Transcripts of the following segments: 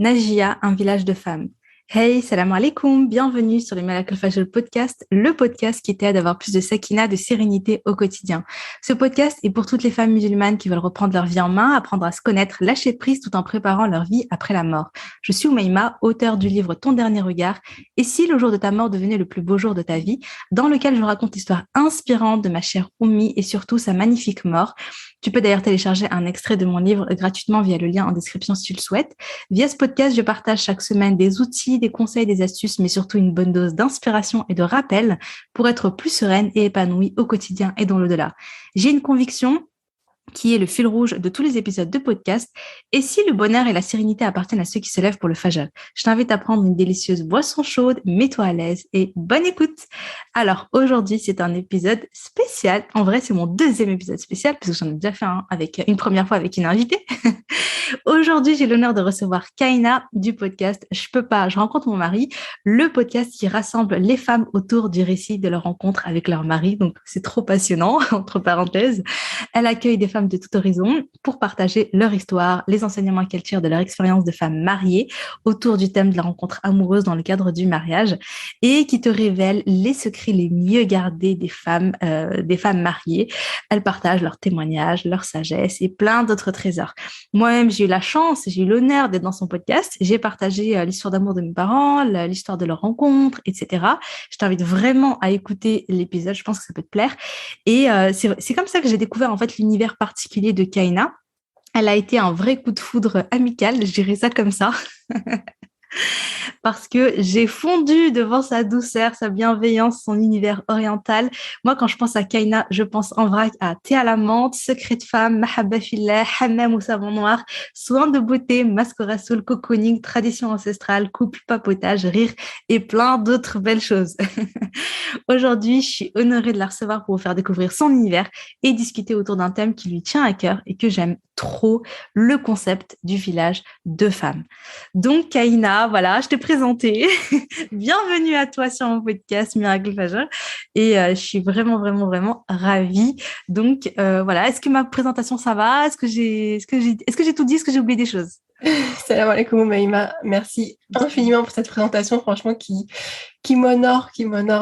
Najia, un village de femmes. Hey, salam alaikum, bienvenue sur le Malak Al-Fajr podcast, le podcast qui t'aide à avoir plus de sakina, de sérénité au quotidien. Ce podcast est pour toutes les femmes musulmanes qui veulent reprendre leur vie en main, apprendre à se connaître, lâcher prise tout en préparant leur vie après la mort. Je suis Oumaima, auteure du livre Ton dernier regard, et si le jour de ta mort devenait le plus beau jour de ta vie, dans lequel je raconte l'histoire inspirante de ma chère Oumi et surtout sa magnifique mort. Tu peux d'ailleurs télécharger un extrait de mon livre gratuitement via le lien en description si tu le souhaites. Via ce podcast, je partage chaque semaine des outils, des conseils, des astuces, mais surtout une bonne dose d'inspiration et de rappel pour être plus sereine et épanouie au quotidien et dans l'au-delà. J'ai une conviction qui est le fil rouge de tous les épisodes de podcast. Et si le bonheur et la sérénité appartiennent à ceux qui se lèvent pour le fajr, je t'invite à prendre une délicieuse boisson chaude, mets-toi à l'aise et bonne écoute. Alors aujourd'hui, c'est un épisode spécial. En vrai, c'est mon deuxième épisode spécial parce que j'en ai déjà fait un avec une première fois avec une invitée. Aujourd'hui, j'ai l'honneur de recevoir Kaina du podcast Je peux pas, je rencontre mon mari, le podcast qui rassemble les femmes autour du récit de leur rencontre avec leur mari. Donc, c'est trop passionnant, entre parenthèses. Elle accueille des femmes de tout horizon pour partager leur histoire, les enseignements qu'elles tirent de leur expérience de femmes mariées autour du thème de la rencontre amoureuse dans le cadre du mariage et qui te révèle les secrets les mieux gardés des femmes mariées. Elles partagent leurs témoignages, leur sagesse et plein d'autres trésors. Moi-même, j'ai eu la chance, j'ai eu l'honneur d'être dans son podcast. J'ai partagé l'histoire d'amour de mes parents, l'histoire de leur rencontre, etc. Je t'invite vraiment à écouter l'épisode. Je pense que ça peut te plaire. Et c'est comme ça que j'ai découvert en fait l'univers particulier de Kaina. Elle a été un vrai coup de foudre amical, je dirais ça comme ça. Parce que j'ai fondu devant sa douceur, sa bienveillance, son univers oriental. Moi, quand je pense à Kaina, je pense en vrac à thé à la menthe, secret de femme, mahabba fillah, hammam ou savon noir, soin de beauté, masque au rassoul, cocooning, tradition ancestrale, couple, papotage, rire et plein d'autres belles choses. Aujourd'hui, je suis honorée de la recevoir pour vous faire découvrir son univers et discuter autour d'un thème qui lui tient à cœur et que j'aime trop, le concept du village de femmes. Donc, Kaina, voilà, je t'ai présenté. Bienvenue à toi sur mon podcast Miracle Fajr. Et je suis vraiment, vraiment, vraiment ravie. Donc, voilà, est-ce que ma présentation, ça va? Est-ce que j'ai tout dit? Est-ce que j'ai oublié des choses? Salam alaikum Maïma, merci infiniment pour cette présentation, franchement qui m'honore,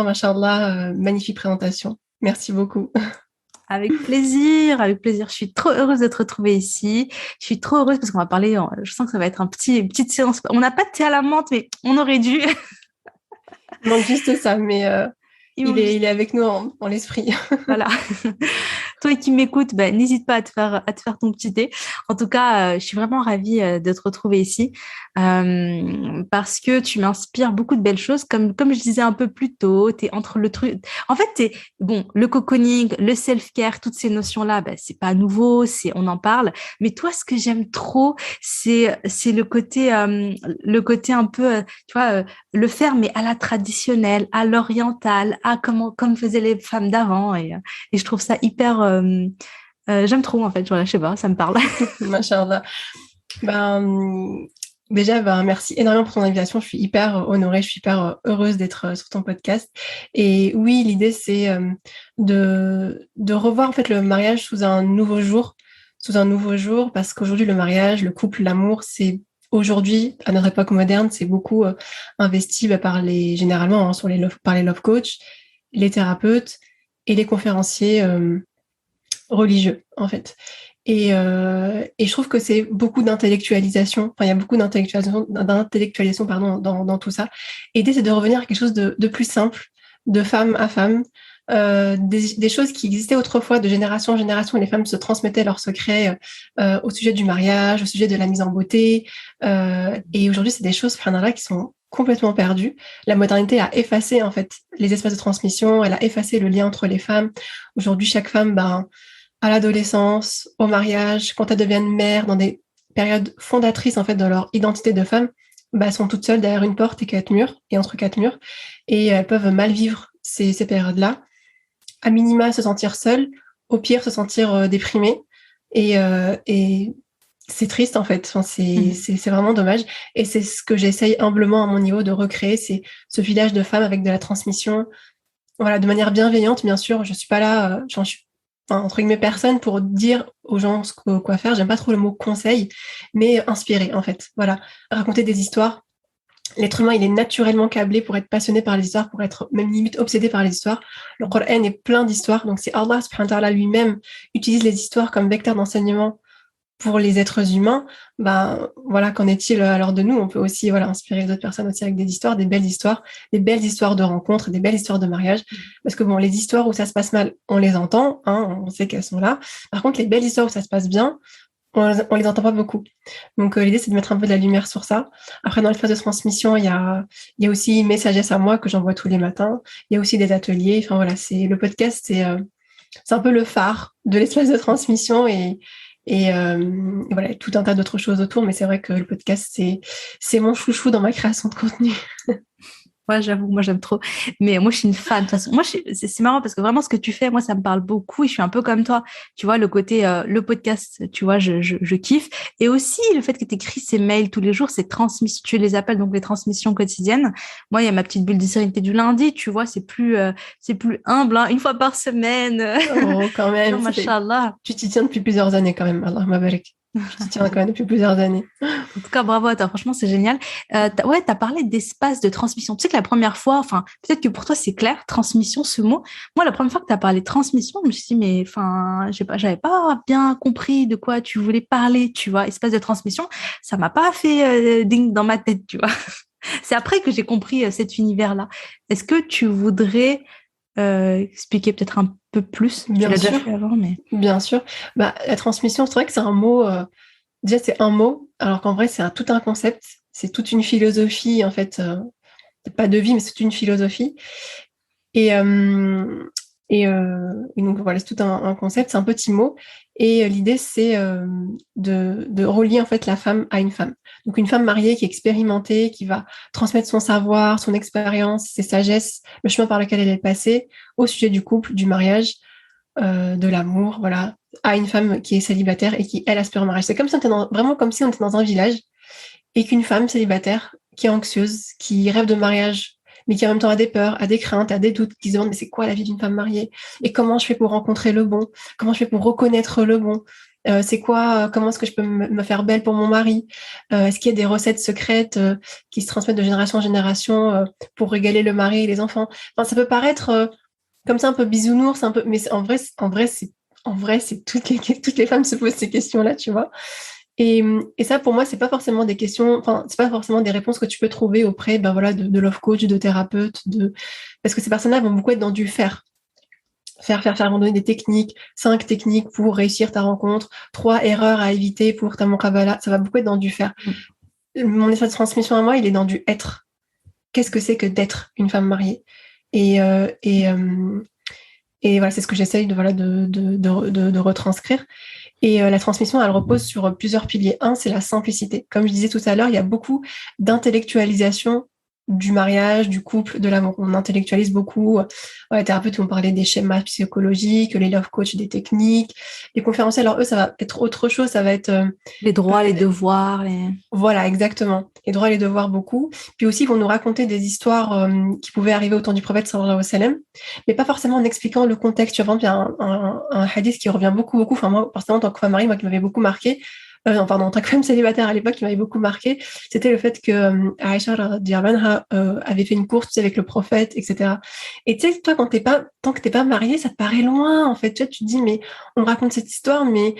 machallah, magnifique présentation. Merci beaucoup. Avec plaisir, avec plaisir. Je suis trop heureuse de te retrouver ici. Je suis trop heureuse parce qu'on va parler, je sens que ça va être une petite séance. On n'a pas de thé à la menthe, mais on aurait dû. Il manque juste ça, mais il est avec nous en l'esprit. Voilà. Toi qui m'écoutes, ben, n'hésite pas à te faire ton petit thé. En tout cas, je suis vraiment ravie de te retrouver ici parce que tu m'inspires beaucoup de belles choses. Comme je disais un peu plus tôt, t'es entre le truc. En fait, bon, le cocooning, le self-care, toutes ces notions-là, ben, c'est pas nouveau, on en parle. Mais toi, ce que j'aime trop, c'est le côté un peu, tu vois, le faire mais à la traditionnelle, à l'orientale, comme faisaient les femmes d'avant et je trouve ça hyper j'aime trop en fait, voilà, je sais pas, ça me parle. Machallah. Déjà, merci énormément pour ton invitation. Je suis hyper honorée, je suis hyper heureuse d'être sur ton podcast. Et oui, l'idée, c'est de revoir en fait le mariage sous un nouveau jour, parce qu'aujourd'hui, le mariage, le couple, l'amour, c'est aujourd'hui, à notre époque moderne, c'est beaucoup investi généralement par les love coachs, les thérapeutes et les conférenciers religieux, en fait. Et je trouve que c'est beaucoup d'intellectualisation. Enfin, il y a beaucoup d'intellectualisation dans tout ça. Et l'idée, c'est de revenir à quelque chose de plus simple, de femme à femme, des choses qui existaient autrefois de génération en génération, où les femmes se transmettaient leurs secrets au sujet du mariage, au sujet de la mise en beauté. Et aujourd'hui, c'est des choses, subhanallah, qui sont complètement perdues. La modernité a effacé en fait les espaces de transmission, elle a effacé le lien entre les femmes. Aujourd'hui, chaque femme, à l'adolescence, au mariage, quand elles deviennent mères, dans des périodes fondatrices en fait de leur identité de femme, elles sont toutes seules derrière une porte et entre quatre murs, et elles peuvent mal vivre ces périodes-là. À minima, se sentir seule, au pire, se sentir déprimée, et c'est triste en fait. Enfin, c'est vraiment dommage. Et c'est ce que j'essaye humblement à mon niveau de recréer, c'est ce village de femmes avec de la transmission, voilà, de manière bienveillante, bien sûr. Je suis pas là, entre guillemets, personne pour dire aux gens quoi faire. J'aime pas trop le mot conseil, mais inspirer, en fait. Voilà. Raconter des histoires. L'être humain, il est naturellement câblé pour être passionné par les histoires, pour être même limite obsédé par les histoires. Le Coran est plein d'histoires. Donc, si Allah subhanahu wa ta'ala lui-même utilise les histoires comme vecteur d'enseignement pour les êtres humains, ben voilà, qu'en est-il alors de nous? On peut aussi inspirer les autres personnes aussi avec des belles histoires de rencontres, des belles histoires de mariage. Parce que bon, les histoires où ça se passe mal, on les entend, hein, on sait qu'elles sont là. Par contre, les belles histoires où ça se passe bien, on les entend pas beaucoup. Donc l'idée, c'est de mettre un peu de la lumière sur ça. Après, dans l'espace de transmission, il y a aussi Mes Sagesses à moi que j'envoie tous les matins. Il y a aussi des ateliers. Enfin voilà, le podcast, c'est un peu le phare de l'espace de transmission et voilà, tout un tas d'autres choses autour, mais c'est vrai que le podcast, c'est mon chouchou dans ma création de contenu. Ouais, j'avoue, moi j'aime trop. Mais moi je suis une fan. De toute façon, moi c'est marrant parce que vraiment ce que tu fais, moi ça me parle beaucoup et je suis un peu comme toi. Tu vois, le côté, le podcast, tu vois, je kiffe. Et aussi le fait que tu écris ces mails tous les jours, ces transmissions, tu les appelles donc les transmissions quotidiennes. Moi, il y a ma petite bulle de sérénité du lundi, tu vois, c'est plus humble, hein, une fois par semaine. Oh, quand même. Non, machallah. Tu t'y tiens depuis plusieurs années quand même. Allah mabarak. Tu t'y tiens quand même depuis plusieurs années. En tout cas, bravo à toi. Franchement, c'est génial. T'as parlé d'espace de transmission. Tu sais que la première fois, enfin, peut-être que pour toi, c'est clair, transmission, ce mot. Moi, la première fois que tu as parlé de transmission, je me suis dit, mais enfin, j'avais pas bien compris de quoi tu voulais parler, tu vois. Espace de transmission, ça m'a pas fait ding dans ma tête, tu vois. C'est après que j'ai compris cet univers-là. Est-ce que tu voudrais expliquer peut-être un peu plus? Bien tu l'as sûr. déjà fait avant, mais... Bien sûr. Bah, la transmission, c'est vrai que c'est un mot... déjà, c'est un mot, alors qu'en vrai, c'est tout un concept. C'est toute une philosophie, en fait. Pas de vie, mais c'est une philosophie. Et, et donc, voilà, c'est tout un concept. C'est un petit mot. Et l'idée, c'est de relier, en fait, la femme à une femme. Donc, une femme mariée qui est expérimentée, qui va transmettre son savoir, son expérience, ses sagesses, le chemin par lequel elle est passée au sujet du couple, du mariage, de l'amour, voilà, à une femme qui est célibataire et qui, elle, aspire au mariage. C'est comme si vraiment comme si on était dans un village et qu'une femme célibataire qui est anxieuse, qui rêve de mariage, mais qui en même temps a des peurs, a des craintes, a des doutes, qui se demande mais c'est quoi la vie d'une femme mariée? Et comment je fais pour rencontrer le bon? Comment je fais pour reconnaître le bon? C'est quoi, comment est-ce que je peux me faire belle pour mon mari? Est-ce qu'il y a des recettes secrètes qui se transmettent de génération en génération pour régaler le mari et les enfants? Enfin, ça peut paraître comme ça un peu bisounours, un peu, mais en vrai, c'est toutes les femmes se posent ces questions-là, tu vois. Et ça, pour moi, c'est pas forcément des questions, enfin, c'est pas forcément des réponses que tu peux trouver auprès, ben voilà, de love coach, de thérapeute, parce que ces personnes-là vont beaucoup être dans du faire. Faire, vont donner des techniques, 5 techniques pour réussir ta rencontre, 3 erreurs à éviter pour ta muqabala. Ça va beaucoup être dans du faire. Mon espace de transmission à moi, il est dans du être. Qu'est-ce que c'est que d'être une femme mariée? Et voilà, c'est ce que j'essaye de retranscrire. Et la transmission, elle repose sur plusieurs piliers. Un, c'est la simplicité. Comme je disais tout à l'heure, il y a beaucoup d'intellectualisation du mariage, du couple, de l'amour. On intellectualise beaucoup. Les thérapeutes vont parler des schémas psychologiques, les love coach des techniques. Les conférenciers, alors eux, ça va être autre chose. Ça va être les droits, les devoirs. Voilà, exactement. Les droits et les devoirs, beaucoup. Puis aussi, ils vont nous raconter des histoires qui pouvaient arriver au temps du prophète, sallallahu alayhi wa sallam, mais pas forcément en expliquant le contexte. Tu vois, par exemple, il y a un hadith qui revient beaucoup. Enfin, moi, personnellement, en tant que femme mariée, moi, qui m'avait beaucoup marqué, en tant que femme célibataire à l'époque, qui m'avait beaucoup marqué, c'était le fait que Aïcha radhiyallahu anha avait fait une course, tu sais, avec le prophète, etc. Et tu sais, toi, tant que t'es pas mariée, ça te paraît loin, en fait. Tu vois, tu te dis, mais on raconte cette histoire, mais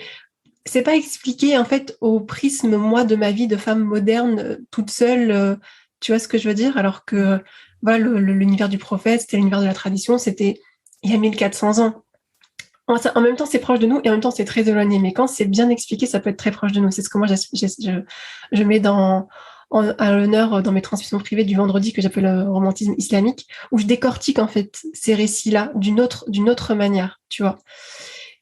c'est pas expliqué en fait au prisme moi de ma vie de femme moderne toute seule, tu vois ce que je veux dire, alors que voilà, l'univers du prophète, c'était l'univers de la tradition, c'était il y a 1400 ans. En même temps c'est proche de nous et en même temps c'est très éloigné, mais quand c'est bien expliqué ça peut être très proche de nous. C'est ce que moi je mets à l'honneur dans mes transmissions privées du vendredi que j'appelle le romantisme islamique, où je décortique en fait ces récits-là d'une autre manière, tu vois.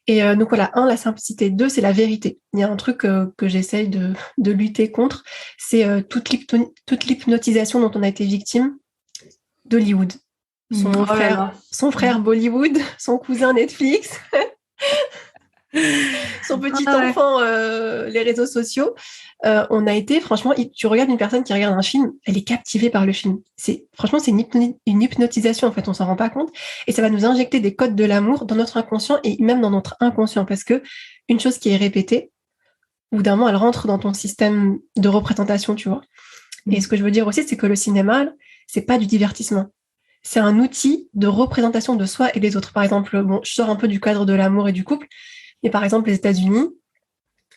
Et donc voilà, la simplicité. 2, c'est la vérité. Il y a un truc que j'essaye de lutter contre, c'est toute l'hypnotisation dont on a été victime d'Hollywood. Son frère Bollywood, son cousin Netflix. son petit Ah ouais. enfant, les réseaux sociaux. On a été, franchement, tu regardes une personne qui regarde un film, elle est captivée par le film. Franchement, c'est une hypnotisation, en fait, on s'en rend pas compte. Et ça va nous injecter des codes de l'amour dans notre inconscient et même dans notre inconscient. Parce que une chose qui est répétée, au bout d'un moment, elle rentre dans ton système de représentation, tu vois. Et ce que je veux dire aussi, c'est que le cinéma, c'est pas du divertissement. C'est un outil de représentation de soi et des autres. Par exemple, bon, je sors un peu du cadre de l'amour et du couple, mais par exemple, les États-Unis,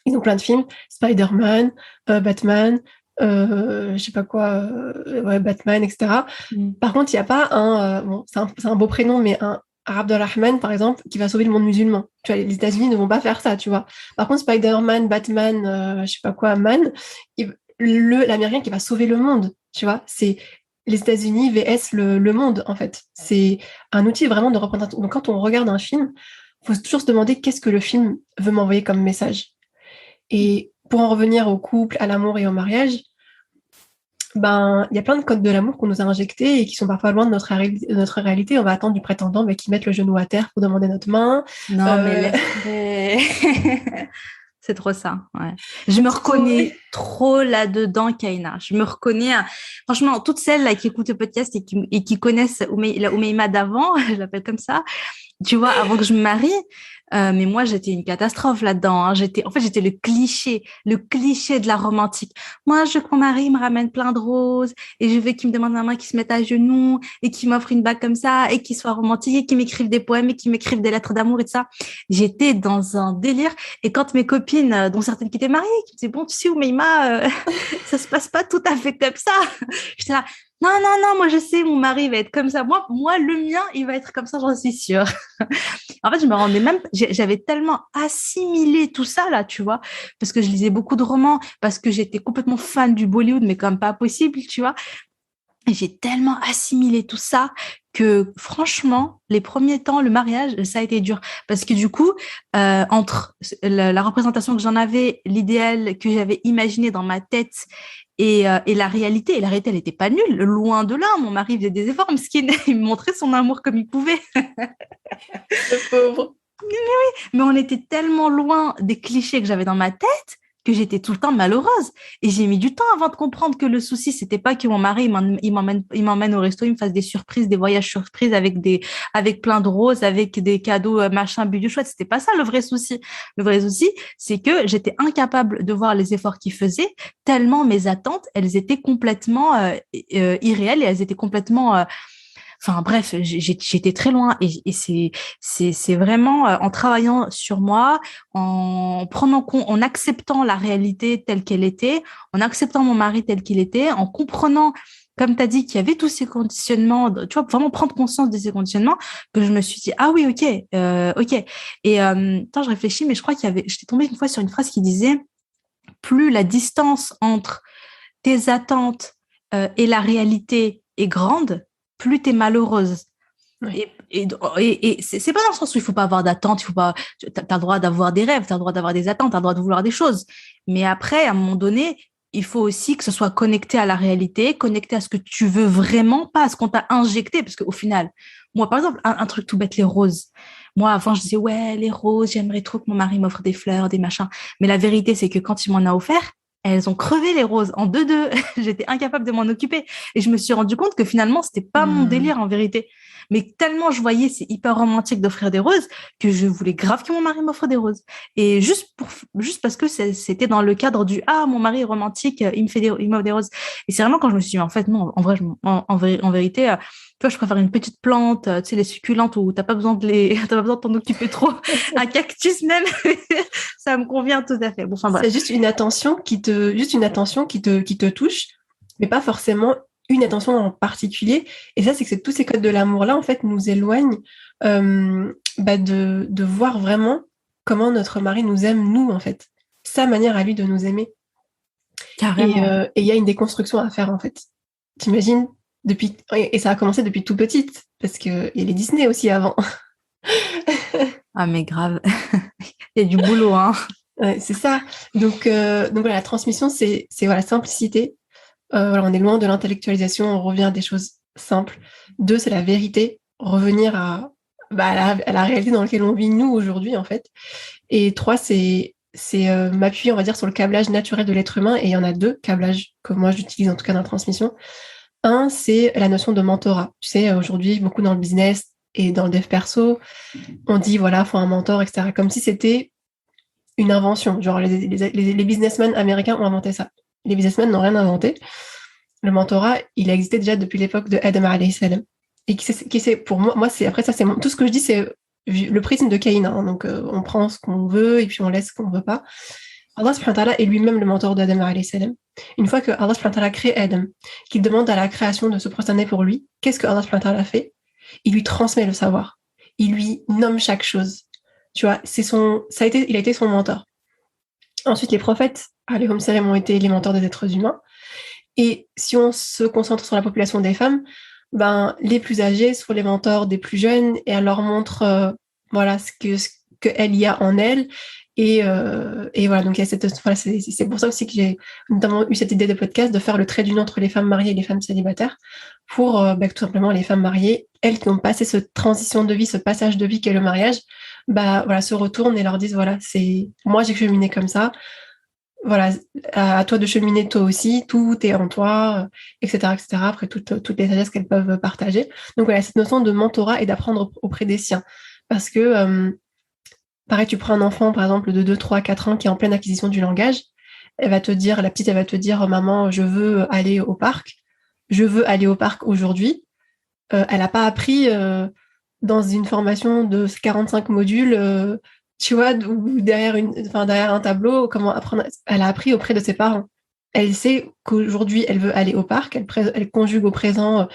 ils ont plein de films, Spider-Man, Batman, je sais pas quoi, ouais, Batman, etc. Mm. Par contre, il n'y a pas bon, c'est un beau prénom, mais un Abdelrahman, par exemple, qui va sauver le monde musulman. Tu vois, les États-Unis ne vont pas faire ça, tu vois. Par contre, Spider-Man, Batman, je sais pas quoi, l'Américain qui va sauver le monde, tu vois. C'est les États-Unis vs le monde, en fait. C'est un outil vraiment de représentation. Donc, quand on regarde un film, il faut toujours se demander qu'est-ce que le film veut m'envoyer comme message. Et pour en revenir au couple, à l'amour et au mariage, ben, il y a plein de codes de l'amour qu'on nous a injectés et qui sont parfois loin de notre réalité. On va attendre du prétendant qui mette le genou à terre pour demander notre main. Non, mais Euh, laisse tomber. C'est trop ça, ouais. Je me trop... reconnais trop là-dedans, Kaina. Je me reconnais, franchement, toutes celles là qui écoutent le podcast et qui connaissent la Oumeima d'avant, je l'appelle comme ça, tu vois, avant que je me marie, mais moi, j'étais une catastrophe là-dedans. Hein. J'étais le cliché de la romantique. Moi, je veux que mon mari me ramène plein de roses et je veux qu'il me demande ma main, qu'il se mette à genoux et qu'il m'offre une bague comme ça et qu'il soit romantique et qu'il m'écrive des poèmes et qu'il m'écrive des lettres d'amour et tout ça. J'étais dans un délire. Et quand mes copines, dont certaines qui étaient mariées, qui me disaient, bon, tu sais, Oumeima, ça se passe pas tout à fait comme ça. J'étais là, non, non, non, moi je sais, mon mari va être comme ça. Moi, le mien, il va être comme ça, j'en suis sûre. En fait, je me rendais même, j'avais tellement assimilé tout ça là, tu vois, parce que je lisais beaucoup de romans, parce que j'étais complètement fan du Bollywood, mais comme pas possible, tu vois. Et j'ai tellement assimilé tout ça que franchement, les premiers temps, le mariage, ça a été dur. Parce que du coup, entre la représentation que j'en avais, l'idéal que j'avais imaginé dans ma tête et la réalité, elle n'était pas nulle, loin de là. Mon mari faisait des efforts, il me montrait son amour comme il pouvait. Le pauvre. Mais on était tellement loin des clichés que j'avais dans ma tête que j'étais tout le temps malheureuse. Et j'ai mis du temps avant de comprendre que le souci, c'était pas que mon mari il m'emmène au resto, il me fasse des surprises, des voyages surprises avec plein de roses, avec des cadeaux, machin, bidule chouette. C'était pas ça le vrai souci. Le vrai souci, c'est que j'étais incapable de voir les efforts qu'il faisait tellement mes attentes, elles étaient complètement irréelles et elles étaient complètement enfin bref, j'étais très loin et c'est vraiment en travaillant sur moi, en prenant compte, en acceptant la réalité telle qu'elle était, en acceptant mon mari tel qu'il était, en comprenant, comme tu as dit, qu'il y avait tous ces conditionnements, tu vois, vraiment prendre conscience de ces conditionnements, que je me suis dit, ah oui, ok, ok. Et je réfléchis, mais je crois j'étais tombée une fois sur une phrase qui disait, plus la distance entre tes attentes et la réalité est grande, plus tu es malheureuse. Ouais. Et c'est pas dans le sens où il faut pas avoir d'attentes, il faut pas, t'as le droit d'avoir des rêves, t'as le droit d'avoir des attentes, t'as le droit de vouloir des choses. Mais après, à un moment donné, il faut aussi que ce soit connecté à la réalité, connecté à ce que tu veux vraiment, pas à ce qu'on t'a injecté. Parce qu'au final, moi, par exemple, un truc tout bête, les roses. Moi, avant, je disais, ouais, les roses, j'aimerais trop que mon mari m'offre des fleurs, des machins. Mais la vérité, c'est que quand il m'en a offert, elles ont crevé les roses en deux. J'étais incapable de m'en occuper. Et je me suis rendu compte que finalement, c'était pas mon délire en vérité. Mais tellement je voyais c'est hyper romantique d'offrir des roses que je voulais grave que mon mari m'offre des roses. Et juste parce que c'était dans le cadre du ah mon mari est romantique, il m'offre des roses. Et c'est vraiment quand je me suis dit en fait non, en vrai en vérité tu vois, je préfère une petite plante, tu sais les succulentes où t'as pas besoin t'as pas besoin de t'en occuper trop. Un cactus même, ça me convient tout à fait. Bon, enfin bref. C'est juste une attention qui te touche, mais pas forcément une attention en particulier. Et ça, c'est que tous ces codes de l'amour-là, en fait, nous éloignent de voir vraiment comment notre mari nous aime, nous, en fait. Sa manière à lui de nous aimer. Carrément. Et il y a une déconstruction à faire, en fait. T'imagines et ça a commencé depuis tout petite, parce qu'il y a les Disney aussi avant. Ah mais grave. Il y a du boulot, hein. Ouais, c'est ça. Donc voilà, la transmission, c'est voilà, simplicité. Voilà, on est loin de l'intellectualisation, on revient à des choses simples. 2, c'est la vérité, revenir à la réalité dans laquelle on vit nous aujourd'hui, en fait. Et 3, c'est m'appuyer, on va dire, sur le câblage naturel de l'être humain. Et il y en a 2 câblages que moi j'utilise en tout cas dans la transmission. Un, c'est la notion de mentorat. Tu sais, aujourd'hui, beaucoup dans le business et dans le dev perso, on dit, voilà, faut un mentor, etc. Comme si c'était une invention. Genre, les businessmen américains ont inventé ça. Les businessmen n'ont rien inventé. Le mentorat, il a existé déjà depuis l'époque de Adam alayhi salam. Et pour moi, après ça, tout ce que je dis, c'est le prisme de Caïn. Hein. Donc, on prend ce qu'on veut et puis on laisse ce qu'on veut pas. Allah subhanahu wa ta'ala est lui-même le mentor d'Adam alayhi salam. Une fois que Allah subhanahu wa ta'ala crée Adam, qu'il demande à la création de se prosterner pour lui, qu'est-ce que Allah subhanahu wa ta'ala fait? Il lui transmet le savoir. Il lui nomme chaque chose. Tu vois, il a été son mentor. Ensuite, les prophètes, alayhim salam, ont été les mentors des êtres humains. Et si on se concentre sur la population des femmes, les plus âgés sont les mentors des plus jeunes et elle leur montre voilà ce qu'elle y a en elle. Et voilà, donc il y a voilà, c'est pour ça aussi que j'ai notamment eu cette idée de podcast de faire le trait d'union entre les femmes mariées et les femmes célibataires pour que tout simplement les femmes mariées, elles qui ont passé cette transition de vie, ce passage de vie qu'est le mariage, voilà, se retournent et leur disent voilà, c'est moi j'ai cheminé comme ça. Voilà, à toi de cheminer toi aussi, tout est en toi, etc., etc. Après, toutes les sagesses qu'elles peuvent partager. Donc voilà, cette notion de mentorat et d'apprendre auprès des siens. Parce que, pareil, tu prends un enfant, par exemple, de 2, 3, 4 ans qui est en pleine acquisition du langage, la petite, elle va te dire, maman, je veux aller au parc. Je veux aller au parc aujourd'hui. Elle n'a pas appris dans une formation de 45 modules tu vois, derrière un tableau, comment apprendre. Elle a appris auprès de ses parents. Elle sait qu'aujourd'hui, elle veut aller au parc. Elle conjugue au présent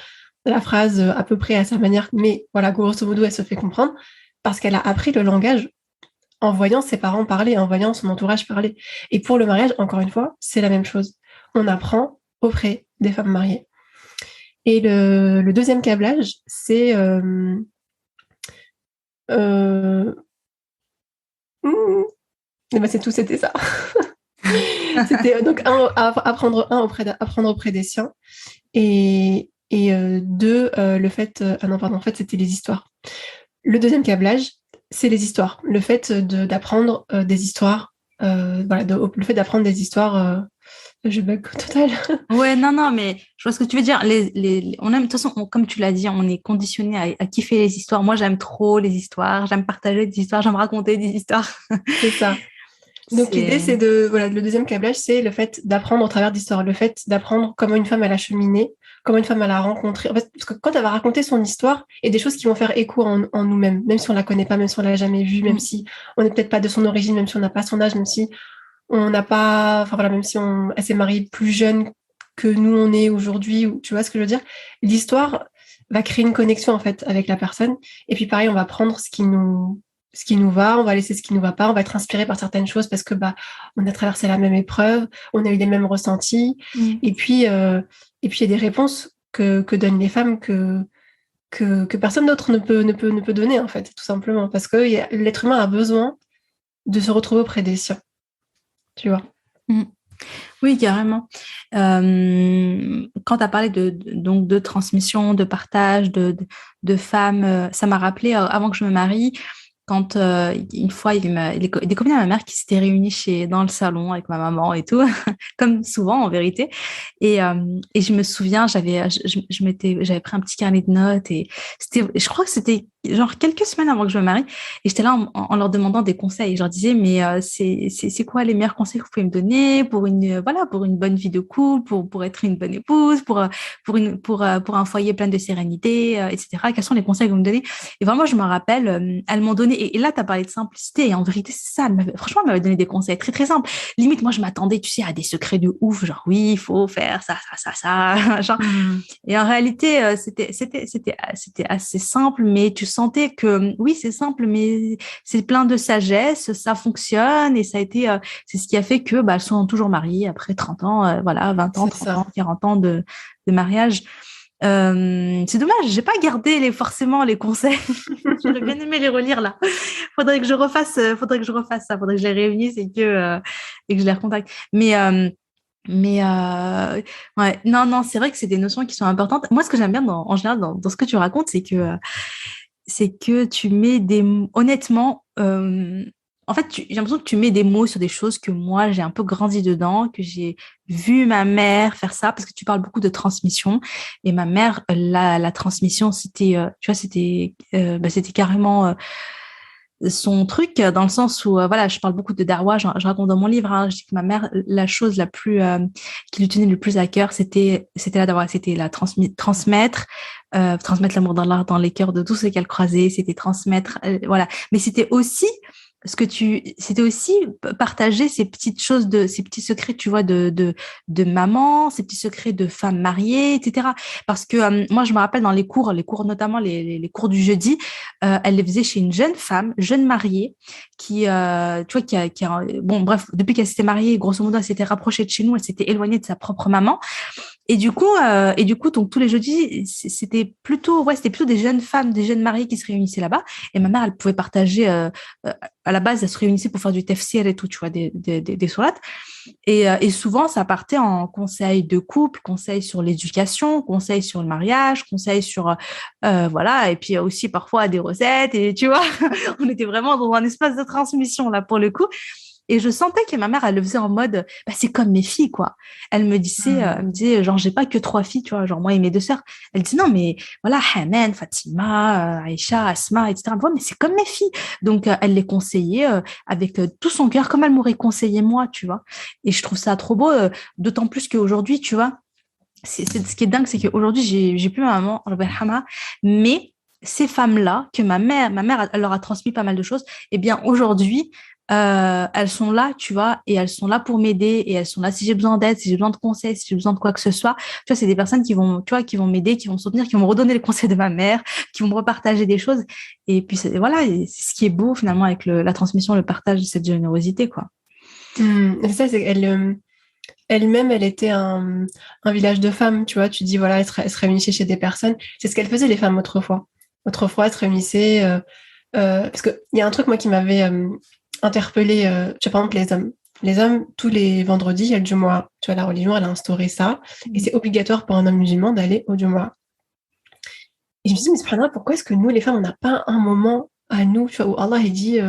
la phrase à peu près à sa manière, mais voilà, grosso modo, elle se fait comprendre parce qu'elle a appris le langage en voyant ses parents parler, en voyant son entourage parler. Et pour le mariage, encore une fois, c'est la même chose. On apprend auprès des femmes mariées. Et le deuxième câblage, c'est c'est tout, c'était ça. C'était donc apprendre auprès des siens et 2 le fait non pardon en fait c'était les histoires. Le deuxième câblage c'est les histoires, le fait d'apprendre des histoires voilà le fait d'apprendre des histoires je bug total. Ouais, non, mais je vois ce que tu veux dire. On aime, de toute façon, comme tu l'as dit, on est conditionné à kiffer les histoires. Moi, j'aime trop les histoires, j'aime partager des histoires, j'aime raconter des histoires. C'est ça. Donc l'idée c'est voilà, le deuxième câblage c'est le fait d'apprendre au travers d'histoires, le fait d'apprendre comment une femme elle a cheminé, comment une femme elle a rencontré. En fait, parce que quand elle va raconter son histoire, il y a des choses qui vont faire écho en nous-mêmes, même si on la connaît pas, même si on l'a jamais vue, même si on n'est peut-être pas de son origine, même si on n'a pas son âge, même si on n'a pas, enfin voilà, même si elle s'est mariée plus jeune que nous on est aujourd'hui, ou tu vois ce que je veux dire. L'histoire va créer une connexion en fait avec la personne, et puis pareil, on va prendre ce qui nous va, on va laisser ce qui nous va pas, on va être inspiré par certaines choses parce que on a traversé la même épreuve, on a eu les mêmes ressentis, et puis il y a des réponses que donnent les femmes que personne d'autre ne peut donner en fait, tout simplement, parce que l'être humain a besoin de se retrouver auprès des siens, tu vois. Oui, carrément. Quand tu as parlé donc de transmission, de partage, de femmes, ça m'a rappelé, avant que je me marie, quand une fois, il y a des copines à ma mère qui s'étaient réunies dans le salon avec ma maman et tout, comme souvent en vérité. Et je me souviens, j'avais pris un petit carnet de notes et je crois que c'était genre quelques semaines avant que je me marie. Et j'étais là en leur demandant des conseils. Je leur disais, mais c'est quoi les meilleurs conseils que vous pouvez me donner pour une bonne vie de couple, pour être une bonne épouse, pour un foyer plein de sérénité, etc. Quels sont les conseils que vous me donnez? Et vraiment, je me rappelle, elles m'ont donné, et là, tu as parlé de simplicité, et en vérité, c'est ça, franchement, elle m'avait donné des conseils très, très simples. Limite, moi, je m'attendais, tu sais, à des secrets de ouf, genre, oui, il faut faire ça, genre. Et en réalité, c'était assez simple, mais tu sentais que, oui, c'est simple, mais c'est plein de sagesse, ça fonctionne, et ça a été, c'est ce qui a fait que, elles sont toujours mariées après 30 ans, voilà, 20 ans, 30 ans, 40 ans de mariage. C'est dommage, j'ai pas gardé forcément les conseils. J'aurais bien aimé les relire là. Faudrait que je refasse ça, faudrait que je les réunisse et que je les recontacte. Mais ouais, non, c'est vrai que c'est des notions qui sont importantes. Moi, ce que j'aime bien en général dans ce que tu racontes, c'est que c'est que tu mets honnêtement, en fait, j'ai l'impression que tu mets des mots sur des choses que moi, j'ai un peu grandi dedans, que j'ai vu ma mère faire ça, parce que tu parles beaucoup de transmission. Et ma mère, la transmission, c'était, tu vois, c'était carrément son truc, dans le sens où, voilà, je parle beaucoup de Darwa, je raconte dans mon livre, hein, je dis que ma mère, la chose la plus, qui lui tenait le plus à cœur, c'était la Darwa, c'était transmettre l'amour d'Allah dans les cœurs de tous ceux qu'elle croisait, c'était transmettre, voilà. Mais c'était aussi partager ces petites choses ces petits secrets, tu vois, de maman, ces petits secrets de femme mariée, etc. Parce que moi, je me rappelle dans les cours notamment les cours du jeudi, elle les faisait chez une jeune femme, jeune mariée, qui, tu vois, bon, bref, depuis qu'elle s'était mariée, grosso modo, elle s'était rapprochée de chez nous, elle s'était éloignée de sa propre maman. Et du coup, donc tous les jeudis, c'était plutôt des jeunes femmes, des jeunes mariées qui se réunissaient là-bas. Et ma mère, elle pouvait partager. À la base, elle se réunissait pour faire du tafsir et tout, tu vois, des sourates. Et souvent, ça partait en conseil de couple, conseil sur l'éducation, conseil sur le mariage, conseil sur voilà. Et puis aussi parfois des recettes. Et tu vois, on était vraiment dans un espace de transmission là pour le coup. Et je sentais que ma mère, elle le faisait en mode, bah, c'est comme mes filles, quoi. Elle me disait, genre, j'ai pas que 3 filles, tu vois, genre moi et mes 2 sœurs. Elle dit, non, mais voilà, Hanan, Fatima, Aïcha, Asma, etc. Elle me dit, mais c'est comme mes filles. Donc, elle les conseillait avec tout son cœur, comme elle m'aurait conseillé moi, tu vois. Et je trouve ça trop beau, d'autant plus qu'aujourd'hui, tu vois, ce qui est dingue, c'est qu'aujourd'hui, j'ai plus ma maman, Allah yarhamha, mais ces femmes-là, que ma mère, elle leur a transmis pas mal de choses, eh bien, aujourd'hui, elles sont là, tu vois, et elles sont là pour m'aider, et elles sont là si j'ai besoin d'aide, si j'ai besoin de conseils, si j'ai besoin de quoi que ce soit. Tu vois, c'est des personnes qui vont, tu vois, qui vont m'aider, qui vont me soutenir, qui vont me redonner les conseils de ma mère, qui vont me repartager des choses. Et puis, voilà, et c'est ce qui est beau, finalement, avec la transmission, le partage de cette générosité, quoi. C'est ça, c'est qu'elle, elle-même, elle était un village de femmes, tu vois. Tu dis, voilà, elle se réunissait chez des personnes. C'est ce qu'elles faisaient, les femmes, autrefois. Autrefois, elles se réunissaient. Parce qu'il y a un truc, moi, qui m'avait interpellée. Tu vois, par exemple, les hommes. Les hommes, tous les vendredis, il y a le Jumu'ah. Tu vois, la religion, elle a instauré ça. Et c'est obligatoire pour un homme musulman d'aller au Jumu'ah. Et je me suis dit, mais subhanallah, pourquoi est-ce que nous, les femmes, on n'a pas un moment à nous, tu vois, où Allah, il dit,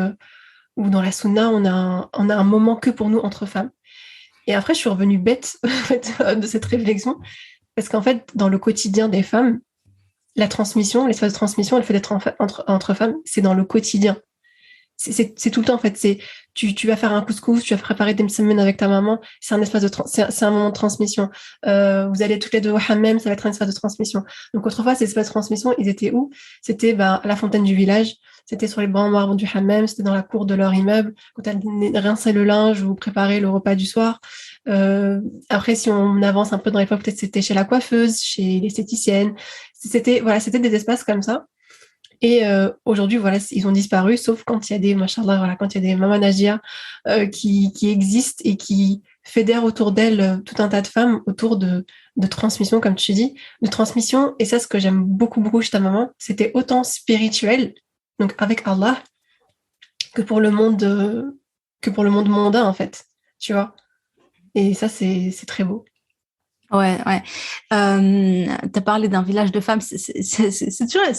ou dans la Sunna, on a un moment que pour nous, entre femmes. Et après, je suis revenue bête en fait, de cette réflexion, parce qu'en fait, dans le quotidien des femmes, la transmission, l'espace de transmission, le fait d'être entre femmes, c'est dans le quotidien. C'est tout le temps, en fait. Tu vas faire un couscous, tu vas préparer des semaines avec ta maman, c'est un espace c'est un moment de transmission. Vous allez toutes les deux au hammam, ça va être un espace de transmission. Donc, autrefois, ces espaces de transmission, ils étaient où? C'était à la fontaine du village, c'était sur les bancs en marbre du hammam, c'était dans la cour de leur immeuble, quand elles rinçaient le linge ou préparaient le repas du soir. Après, si on avance un peu dans l'époque, peut-être c'était chez la coiffeuse, chez l'esthéticienne. C'était des espaces comme ça. Et aujourd'hui, voilà, ils ont disparu, sauf quand il y a des, machallah, voilà, quand il y a des Maman Najia qui existent et qui fédèrent autour d'elles tout un tas de femmes autour de transmission, comme tu dis, de transmission. Et ça, ce que j'aime beaucoup, beaucoup chez ta maman, c'était autant spirituel, donc avec Allah, que pour le monde, mondain, en fait, tu vois. Et ça, c'est très beau. Ouais, ouais. T'as parlé d'un village de femmes. C'est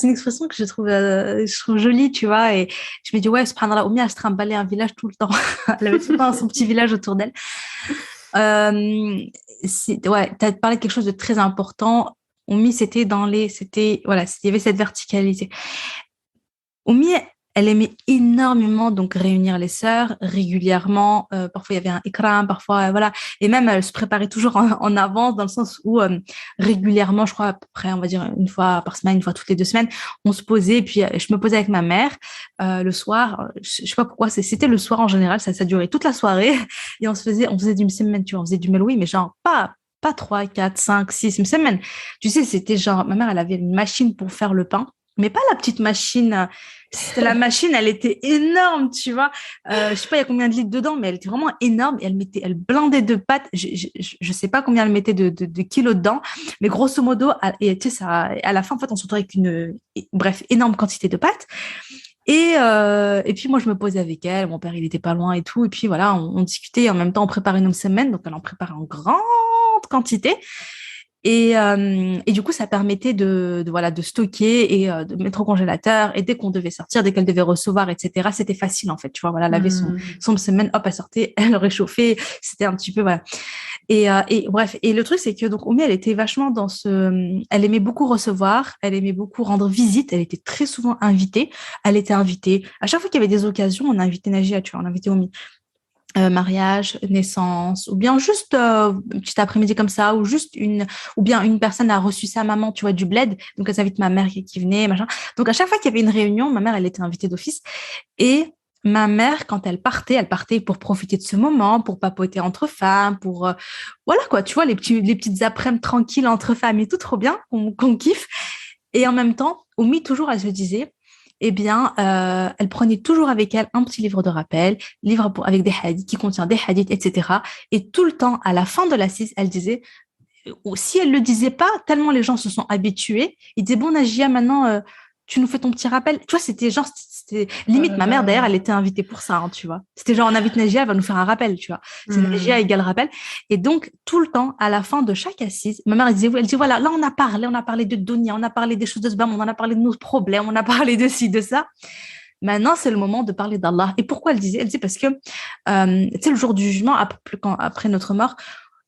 une expression que je trouve jolie, tu vois. Et je me dis, ouais, subhanallah, Oumia, elle se trimballait un village tout le temps. Elle avait tout le temps son petit village autour d'elle. Ouais, t'as parlé de quelque chose de très important. Oumi, voilà, il y avait cette verticalité. Oumi, elle aimait énormément donc réunir les sœurs régulièrement. Parfois il y avait un ikram, parfois voilà. Et même elle se préparait toujours en avance dans le sens où régulièrement, je crois à peu près, on va dire une fois par semaine, une fois toutes les 2 semaines, on se posait. Et puis je me posais avec ma mère le soir. Je sais pas pourquoi, c'était le soir en général. Ça durait toute la soirée et on faisait du semaine, tu vois, on faisait du meloui, mais genre pas 3, 4, 5, 6 semaines. Tu sais, c'était genre, ma mère, elle avait une machine pour faire le pain, mais pas la petite machine. C'était la machine, elle était énorme, tu vois. Je sais pas, il y a combien de litres dedans, mais elle était vraiment énorme. Et elle blindait de pâtes. Je sais pas combien elle mettait de kilos dedans, mais grosso modo, et tu sais, ça, à la fin, en fait, on se retrouvait avec bref, énorme quantité de pâtes. Et puis moi, je me posais avec elle. Mon père, il était pas loin et tout. Et puis voilà, on discutait et en même temps, on préparait nos semaines. Donc, elle en préparait en grande quantité. Et du coup, ça permettait voilà, de stocker et de mettre au congélateur. Et dès qu'on devait sortir, dès qu'elle devait recevoir, etc., c'était facile, en fait. Tu vois, voilà, elle avait son semaine, hop, elle sortait, elle réchauffait. C'était un petit peu, voilà. Et bref, et le truc, c'est que donc Oumi, elle était vachement dans elle aimait beaucoup recevoir, elle aimait beaucoup rendre visite, elle était très souvent invitée. Elle était invitée. À chaque fois qu'il y avait des occasions, on a invité Najia, tu vois, on a invité Oumi. Mariage, naissance, ou bien juste un petit après-midi comme ça, ou bien une personne a reçu sa maman, tu vois, du bled, donc elle s'invite ma mère qui venait, machin. Donc à chaque fois qu'il y avait une réunion, ma mère, elle était invitée d'office, et ma mère, quand elle partait pour profiter de ce moment, pour papoter entre femmes, pour voilà quoi, tu vois, les petites après-midi tranquilles entre femmes et tout, trop bien, qu'on kiffe. Et en même temps, Oumi, toujours, elle se disait, eh bien, elle prenait toujours avec elle un petit livre de rappel, avec des hadiths, qui contient des hadiths, etc. Et tout le temps, à la fin de l'assise, elle disait, ou si elle le disait pas, tellement les gens se sont habitués, ils disaient, bon, Najia, maintenant, tu nous fais ton petit rappel. Tu vois, c'était Oh limite, là ma mère, d'ailleurs, là. elle était invitée pour ça, hein, tu vois. C'était genre, on invite Najia, elle va nous faire un rappel, tu vois. C'est Najia égale rappel. Et donc, tout le temps, à la fin de chaque assise, ma mère, elle dit, voilà, là, on a parlé de Dunya, on a parlé des choses de ce bas, on en a parlé de nos problèmes, on a parlé de ci, de ça. Maintenant, c'est le moment de parler d'Allah. Et pourquoi elle disait? Elle disait parce que, tu sais, le jour du jugement, après notre mort,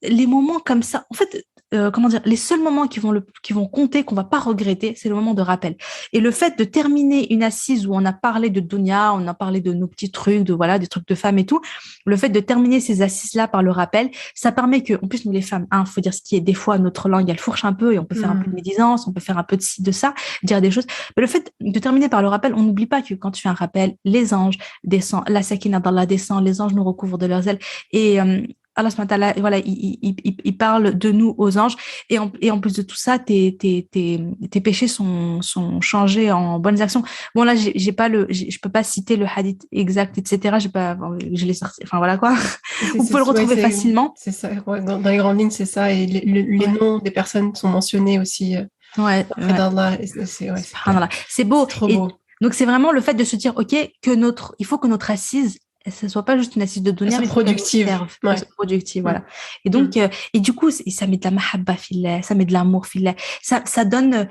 les moments comme ça, en fait, comment dire, les seuls moments qui vont compter, qu'on va pas regretter, c'est le moment de rappel. Et le fait de terminer une assise où on a parlé de dunya, on a parlé de nos petits trucs, de voilà, des trucs de femmes et tout, le fait de terminer ces assises-là par le rappel, ça permet que, en plus, nous les femmes, faut dire ce qui est, des fois, notre langue, elle fourche un peu et on peut faire un peu de médisance, on peut faire un peu de ci, de ça, dire des choses. Mais le fait de terminer par le rappel, on n'oublie pas que quand tu fais un rappel, les anges descendent, la sakina d'Allah descend, les anges nous recouvrent de leurs ailes. Et Allah subhanahu wa ta'ala, voilà, il parle de nous aux anges. Et en plus de tout ça, tes péchés sont changés en bonnes actions. Bon, là, j'ai pas je peux pas citer le hadith exact, etc. Je l'ai sorti. Enfin, voilà quoi. Vous pouvez le Ouais, retrouver facilement. c'est ça. Ouais, dans les grandes lignes, c'est ça. Et les Ouais. noms des personnes sont mentionnés aussi Ouais, auprès ouais. d'Allah. Et ouais, c'est clair. Subhanallah. C'est beau. C'est trop Et beau. donc, c'est vraiment le fait de se dire, OK, il faut que notre assise, ce soit pas juste une assise de Elles dunya, sont mais il faut qu'elle nous productives. serve, qu'elle Ouais. soit productive, Mm. voilà. Et Mm. donc, et du coup, ça met de la mahabba fillah, ça met de l'amour fillah. Ça donne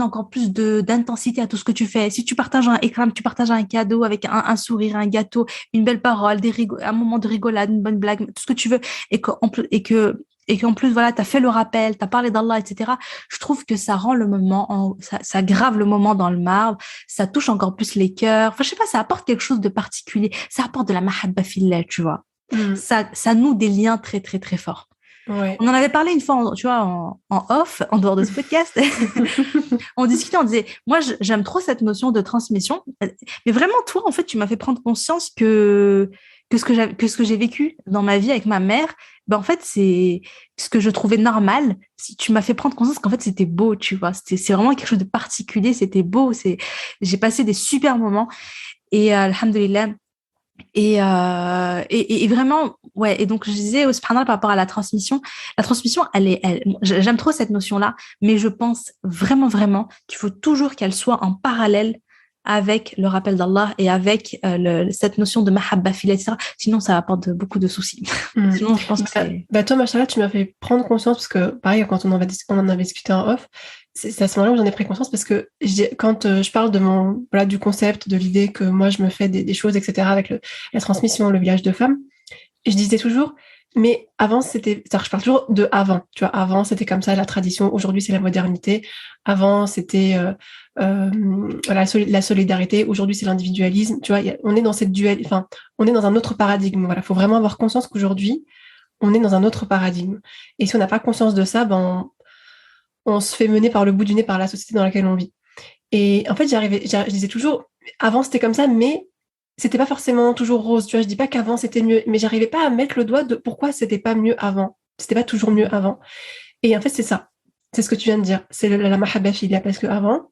encore plus d'intensité à tout ce que tu fais. Si tu partages un écran, tu partages un cadeau avec un sourire, un gâteau, une belle parole, un moment de rigolade, une bonne blague, tout ce que tu veux, et qu'en plus, voilà, tu as fait le rappel, tu as parlé d'Allah, etc. Je trouve que ça rend le moment, ça grave le moment dans le marbre, ça touche encore plus les cœurs. Enfin, je sais pas, ça apporte quelque chose de particulier. Ça apporte de la mahabba fillah, tu vois. Mm. Ça noue des liens très, très, très forts. Ouais. On en avait parlé une fois, tu vois, en off, en dehors de ce podcast. On discutait, on disait, moi, j'aime trop cette notion de transmission. Mais vraiment, toi, en fait, tu m'as fait prendre conscience que ce que j'ai vécu dans ma vie avec ma mère, ben, en fait, c'est ce que je trouvais normal. Si tu m'as fait prendre conscience qu'en fait, c'était beau, tu vois. C'est vraiment quelque chose de particulier. C'était beau. J'ai passé des super moments. Et alhamdoulilah. Et vraiment, ouais. Et donc, je disais au subhanallah par rapport à la transmission, j'aime trop cette notion-là, mais je pense vraiment, vraiment qu'il faut toujours qu'elle soit en parallèle avec le rappel d'Allah et avec cette notion de mahabba fillah, etc. Sinon, ça apporte beaucoup de soucis. Mm. Sinon, je pense que c'est... Toi, machallah, tu m'as fait prendre conscience parce que, pareil, quand on en avait discuté en off, c'est à ce moment-là où j'en ai pris conscience parce que quand je parle de voilà, du concept, de l'idée que moi je me fais des choses, etc., avec la transmission, le village de femmes, je disais toujours, mais avant je parle toujours de avant, tu vois, avant c'était comme ça la tradition, aujourd'hui c'est la modernité, avant c'était voilà, la solidarité, aujourd'hui c'est l'individualisme, tu vois, on est dans cette enfin, on est dans un autre paradigme, voilà, faut vraiment avoir conscience qu'aujourd'hui on est dans un autre paradigme. Et si on n'a pas conscience de ça, ben, on se fait mener par le bout du nez par la société dans laquelle on vit. Et en fait, je disais toujours, avant c'était comme ça, mais c'était pas forcément toujours rose. Tu vois, je dis pas qu'avant c'était mieux, mais j'arrivais pas à mettre le doigt de pourquoi c'était pas mieux avant. C'était pas toujours mieux avant. Et en fait, c'est ça. C'est ce que tu viens de dire. C'est la mahabba filia. Parce que avant,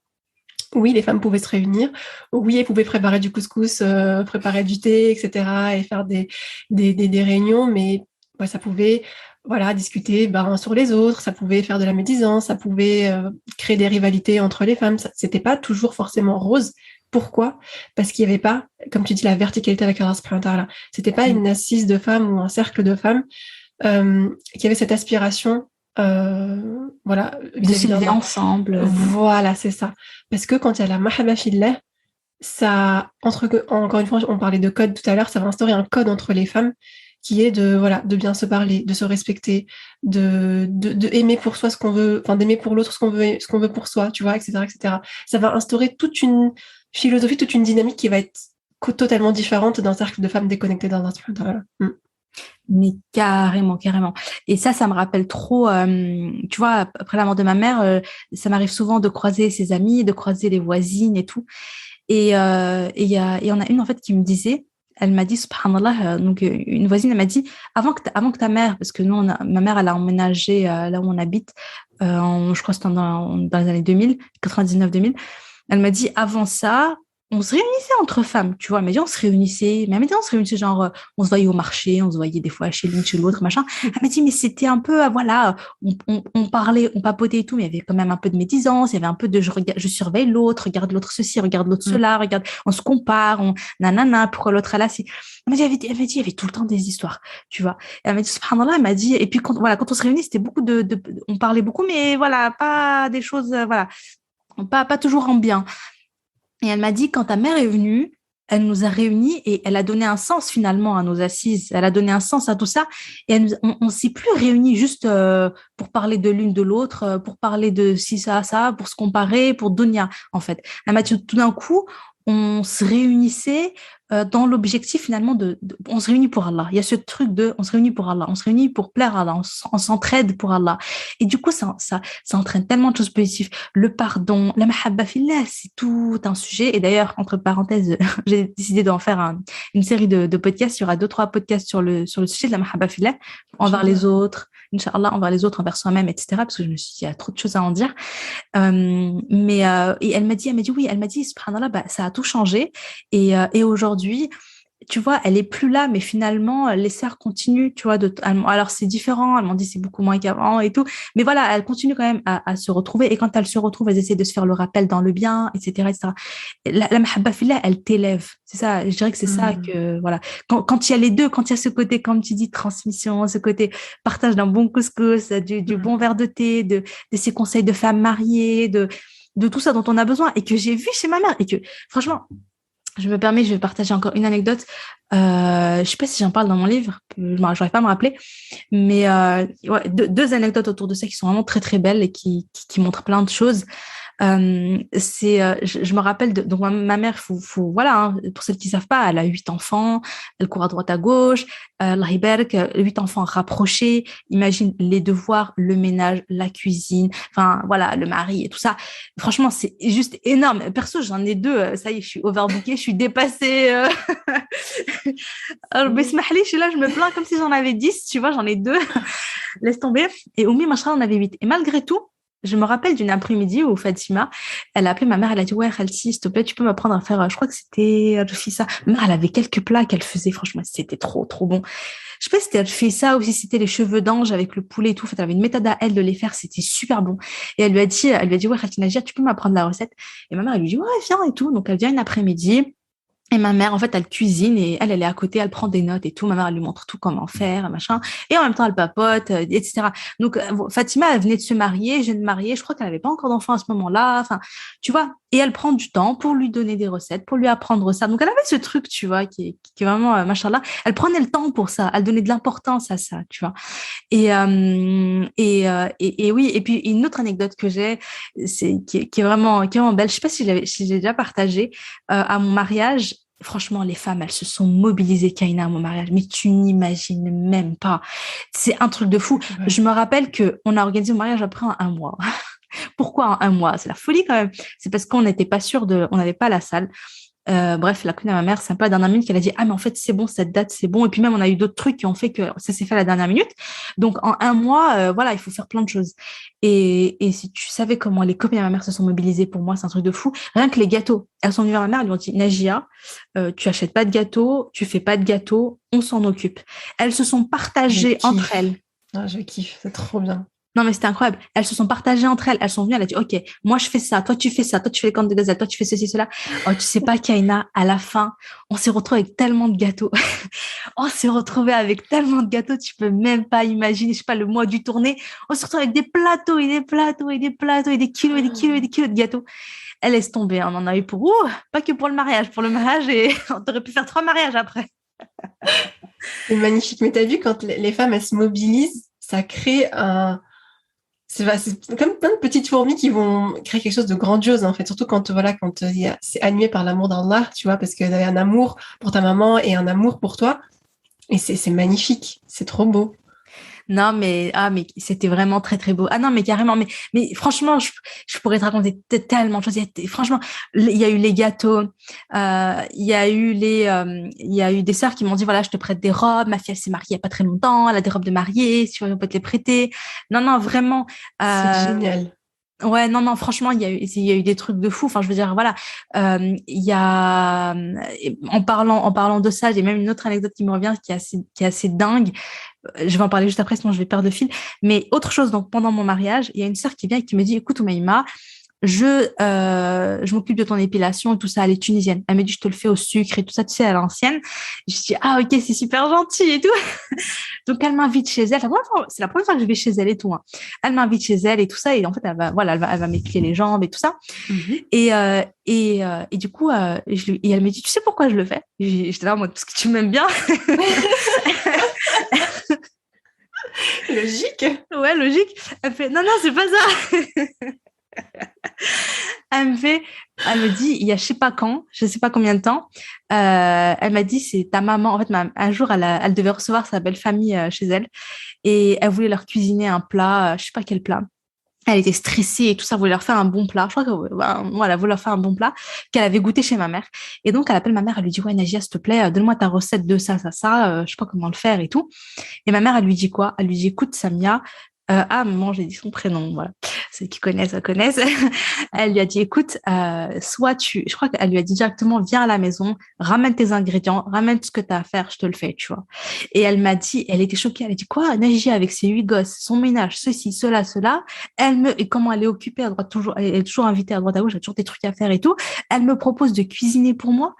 oui, les femmes pouvaient se réunir. Oui, elles pouvaient préparer du couscous, préparer du thé, etc. et faire des réunions, mais ouais, ça pouvait voilà, discuter sur les autres, ça pouvait faire de la médisance, ça pouvait créer des rivalités entre les femmes. C'était pas toujours forcément rose. Pourquoi? Parce qu'il n'y avait pas, comme tu dis, la verticalité avec Allah subhanahu wa ta'ala. C'était pas une assise de femmes ou un cercle de femmes qui avait cette aspiration voilà, De vis-à-vis s'élever d'Allah. ensemble. Voilà, c'est ça. Parce que quand il y a la mahabba fillah, ça, encore une fois, on parlait de code tout à l'heure, ça va instaurer un code entre les femmes qui est de, voilà, de bien se parler, de se respecter, de aimer pour soi ce qu'on veut, enfin, d'aimer pour l'autre ce qu'on veut pour soi, tu vois, etc., etc. Ça va instaurer toute une philosophie, toute une dynamique qui va être totalement différente d'un cercle de femmes déconnectées d'Allah subhanahu wa ta'ala. Mais carrément, carrément. Et ça me rappelle trop, tu vois, après la mort de ma mère, ça m'arrive souvent de croiser ses amis, de croiser les voisines et tout. Et on a une, en fait, qui me disait, elle m'a dit, subhanallah, donc une voisine, elle m'a dit, avant que ta mère, parce que nous, ma mère, elle a emménagé là où on habite, je crois que c'était dans les années 2000, 99-2000. Elle m'a dit, avant ça, on se réunissait entre femmes, tu vois. Elle m'a dit, on se réunissait, mais elle m'a dit, on se réunissait genre, on se voyait au marché, on se voyait des fois chez l'une, chez l'autre, machin. Elle m'a dit, mais c'était un peu, voilà, on parlait, on papotait et tout, mais il y avait quand même un peu de médisance, il y avait un peu de, je surveille l'autre, regarde l'autre ceci, regarde l'autre cela, regarde, on se compare, nanana, pourquoi l'autre là, si. Elle m'a dit, il y avait tout le temps des histoires, tu vois. Et elle m'a dit, subhanallah, elle m'a dit, et puis voilà, quand on se réunit, c'était beaucoup on parlait beaucoup, mais voilà, pas des choses, voilà, pas toujours en bien. Et elle m'a dit, quand ta mère est venue, elle nous a réunis et elle a donné un sens finalement à nos assises. Elle a donné un sens à tout ça. Et on s'est plus réunis juste pour parler de l'une de l'autre, pour parler de ci, ça, pour se comparer, pour dunya, en fait. Elle m'a dit, tout d'un coup, on se réunissait dans l'objectif finalement on se réunit pour Allah. Il y a ce truc de on se réunit pour Allah, on se réunit pour plaire à Allah, on s'entraide pour Allah. Et du coup, ça entraîne tellement de choses positives. Le pardon, la mahabba fillah, c'est tout un sujet. Et d'ailleurs, entre parenthèses, j'ai décidé d'en faire une série de podcasts. Il y aura 2-3 podcasts sur le sujet de la mahabba fillah, envers les autres, Inch'Allah, envers les autres, envers soi-même, etc. Parce que je me suis dit, il y a trop de choses à en dire. Et elle m'a dit oui, elle m'a dit, subhanallah, bah, ça a tout changé. Et aujourd'hui, tu vois, elle est plus là, mais finalement, les sœurs continuent, tu vois. Alors, c'est différent, elles m'ont dit c'est beaucoup moins qu'avant et tout. Mais voilà, elles continuent quand même à se retrouver. Et quand elles se retrouvent, elles essaient de se faire le rappel dans le bien, etc., etc. La mahabba fillah, elle t'élève. C'est ça, je dirais que c'est ça que, voilà. Quand il y a les deux, quand il y a ce côté, comme tu dis, transmission, ce côté partage d'un bon couscous, du bon verre de thé, de ces conseils de femmes mariées, de tout ça dont on a besoin et que j'ai vu chez ma mère et que, franchement, je vais partager encore une anecdote. Je sais pas si j'en parle dans mon livre, j'arrive pas à me rappeler, mais ouais, deux anecdotes autour de ça qui sont vraiment très très belles et qui montrent plein de choses. Je me rappelle donc ma mère, voilà, hein, pour celles qui savent pas, elle a 8 enfants, elle court à droite à gauche, Allah يبارك, 8 enfants rapprochés. Imagine les devoirs, le ménage, la cuisine, enfin voilà, le mari et tout ça. Franchement, c'est juste énorme. Perso, j'en ai 2. Ça y est, je suis overbookée, je suis dépassée. Alors, je suis là, je me plains comme si j'en avais 10, tu vois, j'en ai 2. Laisse tomber. Et Oumi, machin, on avait 8. Et malgré tout, je me rappelle d'une après-midi où Fatima, elle a appelé ma mère, elle a dit, ouais, Khalti, s'il te plaît, tu peux m'apprendre à faire, je crois que c'était ça. Ma mère, elle avait quelques plats qu'elle faisait, franchement, c'était trop, trop bon. Je sais pas si c'était fait ça ou si c'était les cheveux d'ange avec le poulet et tout. En fait, elle avait une méthode à elle de les faire, c'était super bon. Et elle lui a dit, ouais, Khalti Najia, tu peux m'apprendre la recette? Et ma mère, elle lui dit, ouais, viens et tout. Donc, elle vient une après-midi. Et ma mère, en fait, elle cuisine et elle est à côté, elle prend des notes et tout. Ma mère, elle lui montre tout comment faire, machin. Et en même temps, elle papote, etc. Donc, Fatima, elle venait de se marier, jeune mariée. Je crois qu'elle n'avait pas encore d'enfant à ce moment-là. Enfin, tu vois. Et elle prend du temps pour lui donner des recettes, pour lui apprendre ça. Donc, elle avait ce truc, tu vois, qui est vraiment, machallah. Elle prenait le temps pour ça. Elle donnait de l'importance à ça, tu vois. Et oui. Et puis, une autre anecdote que j'ai, qui est vraiment belle. Je sais pas si j'ai déjà partagé, à mon mariage. Franchement, les femmes, elles se sont mobilisées, Kaina, à mon mariage. Mais tu n'imagines même pas. C'est un truc de fou. Ouais. Je me rappelle qu'on a organisé mon mariage après un mois. Pourquoi en un mois? C'est la folie quand même. C'est parce qu'on n'était pas sûr on n'avait pas la salle. Bref, la copine à ma mère, c'est un peu à la dernière minute qu'elle a dit, ah, mais en fait, c'est bon, cette date, c'est bon. Et puis même, on a eu d'autres trucs qui ont fait que ça s'est fait à la dernière minute. Donc, en un mois, voilà, il faut faire plein de choses. Et si tu savais comment les copines à ma mère se sont mobilisées pour moi, c'est un truc de fou. Rien que les gâteaux. Elles sont venues vers ma mère, elles lui ont dit, Najia, tu achètes pas de gâteaux, tu fais pas de gâteaux, on s'en occupe. Elles se sont partagées entre elles. Ah, je kiffe, c'est trop bien. Non, mais c'était incroyable. Elles se sont partagées entre elles. Elles sont venues, elle a dit, OK, moi, je fais ça, toi, tu fais ça, toi, tu fais les cornes de gazelle, toi, tu fais ceci, cela. Oh, tu sais pas, Kaina, à la fin, on s'est retrouvés avec tellement de gâteaux. On s'est retrouvés avec tellement de gâteaux, tu peux même pas imaginer, je sais pas, le mois du tournée. On s'est retrouvés avec des plateaux et des plateaux et des plateaux et des kilos et des kilos et des kilos de gâteaux. Elle laisse tomber, on en a eu pour, pas que pour le mariage, pour le mariage et on aurait pu faire 3 mariages après. C'est magnifique. Mais tu as vu, quand les femmes, elles se mobilisent, ça crée un... C'est comme plein de petites fourmis qui vont créer quelque chose de grandiose, en fait. Surtout quand, voilà, quand c'est animé par l'amour d'Allah, tu vois, parce qu'il y a un amour pour ta maman et un amour pour toi. Et c'est magnifique. C'est trop beau. Non, mais c'était vraiment très, très beau. Ah non, mais carrément, mais franchement, je pourrais te raconter tellement de choses. Franchement, il y a eu les gâteaux, il y a eu des sœurs qui m'ont dit, voilà, je te prête des robes. Ma fille, elle s'est mariée il y a pas très longtemps. Elle a des robes de mariée. Si tu veux, on peut te les prêter. Non, non, vraiment. C'est Euh, génial. Ouais, non, non, franchement, il y a eu des trucs de fou. Enfin, je veux dire, voilà, il y a, en parlant de ça, j'ai même une autre anecdote qui me revient, qui est assez dingue. Je vais en parler juste après, sinon je vais perdre le fil. Mais autre chose, donc pendant mon mariage, il y a une sœur qui vient et qui me dit, écoute, Oumaïma, je m'occupe de ton épilation et tout ça. Elle est tunisienne. Elle me dit, je te le fais au sucre et tout ça, tu sais, à l'ancienne. Je dis, ah, ok, c'est super gentil et tout. Donc, elle m'invite chez elle. C'est la première fois que je vais chez elle et tout, hein. Elle m'invite chez elle et tout ça. Et en fait, elle va m'épiler les jambes et tout ça. Mhm. Et du coup, et elle me dit, tu sais pourquoi je le fais? J'étais là en mode, parce que tu m'aimes bien. Logique. Ouais, logique. Elle fait, non, non, c'est pas ça. Elle me fait, elle me dit, il y a je sais pas quand, je sais pas combien de temps, elle m'a dit, c'est ta maman. En fait, un jour, elle devait recevoir sa belle famille chez elle et elle voulait leur cuisiner un plat, je sais pas quel plat. Elle était stressée et tout ça, voulait leur faire un bon plat. Je crois que voilà, voulait leur faire un bon plat qu'elle avait goûté chez ma mère. Et donc, elle appelle ma mère, elle lui dit, ouais, Nagia, s'il te plaît, donne-moi ta recette de ça, ça, ça, je sais pas comment le faire et tout. Et ma mère, elle lui dit quoi? Elle lui dit, écoute, Samia, maman, j'ai dit son prénom, voilà. Ceux qui connaissent, connaissent. Elle lui a dit, écoute, je crois qu'elle lui a dit directement, viens à la maison, ramène tes ingrédients, ramène ce que tu as à faire, je te le fais, tu vois. Et elle m'a dit, elle était choquée, elle a dit, quoi, Nagia, avec ses 8 gosses, son ménage, ceci, cela, cela, et comment elle est occupée à droite, toujours, elle est toujours invitée à droite à gauche, elle a toujours des trucs à faire et tout, elle me propose de cuisiner pour moi.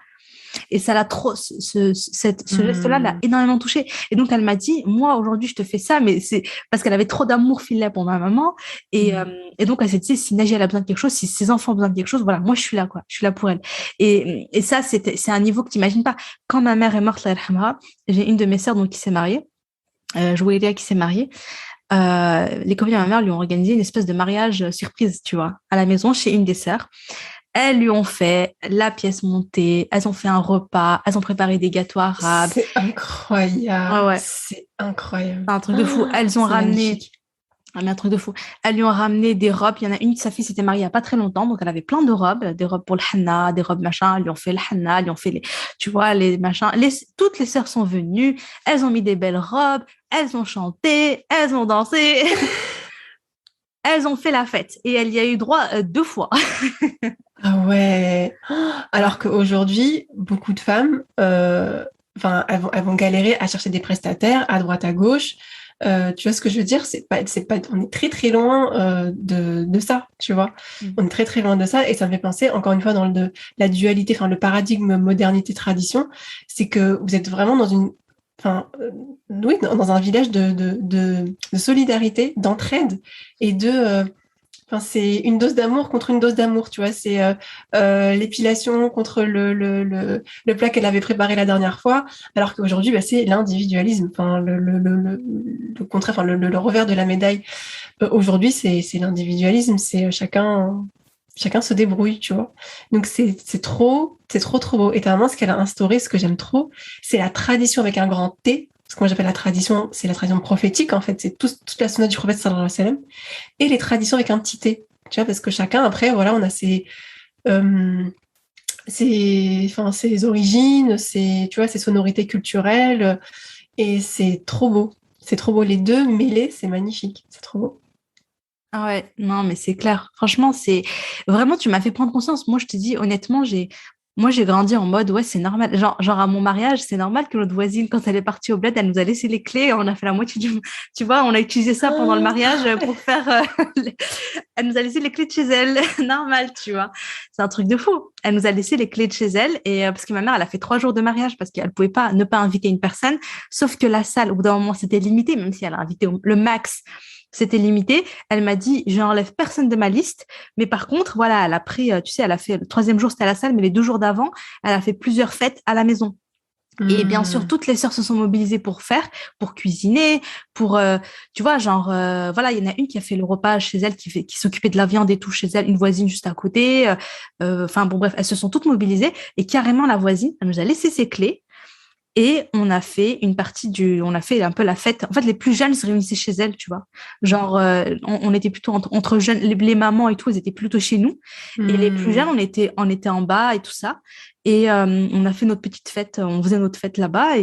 Et ça l'a trop, ce geste-là l'a Hmm. énormément touchée. Et donc, elle m'a dit, moi, aujourd'hui, je te fais ça, mais c'est parce qu'elle avait trop d'amour filet pour ma maman. Et, euh, Hmm. et donc, elle s'est dit, si Nadia, elle a besoin de quelque chose, si ses enfants ont besoin de quelque chose, voilà, moi, je suis là, quoi. Je suis là pour elle. Et ça, c'est un niveau que tu n'imagines pas. Quand ma mère est morte, Allah yarhamha, j'ai une de mes sœurs, donc, qui s'est mariée, Jouélia, qui s'est mariée. Les copines de ma mère lui ont organisé une espèce de mariage surprise, tu vois, à la maison chez une des sœurs. Elles lui ont fait la pièce montée, elles ont fait un repas, elles ont préparé des gâteaux arabes. C'est Ouais, incroyable. ouais, C'est incroyable. c'est un truc de fou. Oh, Elles ont c'est ramené, magnifique. mais un truc de fou. Elles lui ont ramené des robes. Il y en a une, sa fille s'était mariée il n'y a pas très longtemps, donc elle avait plein de robes, des robes pour le henna, des robes machin. Elles lui ont fait le henna, elles lui ont fait les, tu vois, les machins. Toutes les sœurs sont venues, elles ont mis des belles robes, elles ont chanté, elles ont dansé, elles ont fait la fête. Et elle y a eu droit 2 fois. Ah ouais. Alors qu'aujourd'hui, beaucoup de femmes, enfin, elles vont galérer à chercher des prestataires à droite, à gauche. Tu vois ce que je veux dire? C'est pas, on est très très loin de ça, tu vois. On est très très loin de ça, et ça me fait penser encore une fois dans la dualité, enfin le paradigme modernité-tradition, c'est que vous êtes vraiment dans une, enfin, oui, dans un village de solidarité, d'entraide et enfin, c'est une dose d'amour contre une dose d'amour, tu vois. C'est l'épilation contre le plat qu'elle avait préparé la dernière fois, alors qu'aujourd'hui, bah, c'est l'individualisme, enfin, le contraire, enfin, le revers de la médaille. Aujourd'hui, c'est l'individualisme, c'est chacun se débrouille, tu vois. Donc, c'est trop, trop beau. Et ta maman, ce qu'elle a instauré, ce que j'aime trop, c'est la tradition avec un grand T. Ce que moi j'appelle la tradition, c'est la tradition prophétique, en fait. C'est toute la sunna du prophète sallallahu alayhi wa sallam, et les traditions avec un petit T, tu vois, parce que chacun, après, voilà, on a euh, enfin, ses origines, tu vois, ses sonorités culturelles, et c'est trop beau. C'est trop beau. Les deux mêlés, c'est magnifique. C'est trop beau. Ah ouais, non, mais c'est clair. Franchement, c'est vraiment, tu m'as fait prendre conscience. Moi, je te dis, honnêtement, Moi, j'ai grandi en mode, ouais, c'est normal. Genre, à mon mariage, c'est normal que notre voisine, quand elle est partie au bled, elle nous a laissé les clés. On a fait la moitié du. Tu vois, on a utilisé ça pendant le mariage pour faire. Elle nous a laissé les clés de chez elle. Normal, tu vois. C'est un truc de fou. Elle nous a laissé les clés de chez elle. Et parce que ma mère, elle a fait 3 jours de mariage parce qu'elle pouvait pas ne pas inviter une personne. Sauf que la salle, au bout d'un moment, c'était limité, même si elle a invité le max. C'était limité. Elle m'a dit, je n'enlève personne de ma liste. Mais par contre, voilà, elle a pris, tu sais, elle a fait le troisième jour, c'était à la salle, mais les 2 jours d'avant, elle a fait plusieurs fêtes à la maison. Et bien sûr, toutes les sœurs se sont mobilisées pour cuisiner, pour, tu vois, genre, voilà, il y en a une qui a fait le repas chez elle, qui s'occupait de la viande et tout chez elle, une voisine juste à côté. Enfin, bon, bref, elles se sont toutes mobilisées et carrément la voisine, elle nous a laissé ses clés. Et on a fait on a fait un peu la fête. En fait, les plus jeunes se réunissaient chez elles, tu vois. Genre, on était plutôt entre jeunes, les mamans et tout, elles étaient plutôt chez nous. Et les plus jeunes, on était en bas et tout ça. Et on a fait notre petite fête, on faisait notre fête là-bas.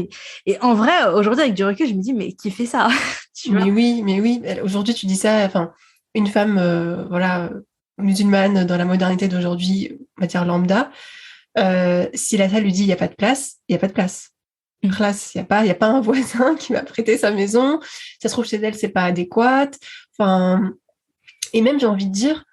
Et en vrai, aujourd'hui, avec du recul, je me dis, mais qui fait ça? Tu vois? Mais oui, mais oui. Aujourd'hui, tu dis ça, enfin, une femme, voilà, musulmane dans la modernité d'aujourd'hui, on va dire lambda, si la salle lui dit il n'y a pas de place, il n'y a pas de place. Classe, il y a pas un voisin qui va prêter sa maison. Si ça se trouve chez elle, c'est pas adéquat. Enfin, et même, j'ai envie de dire,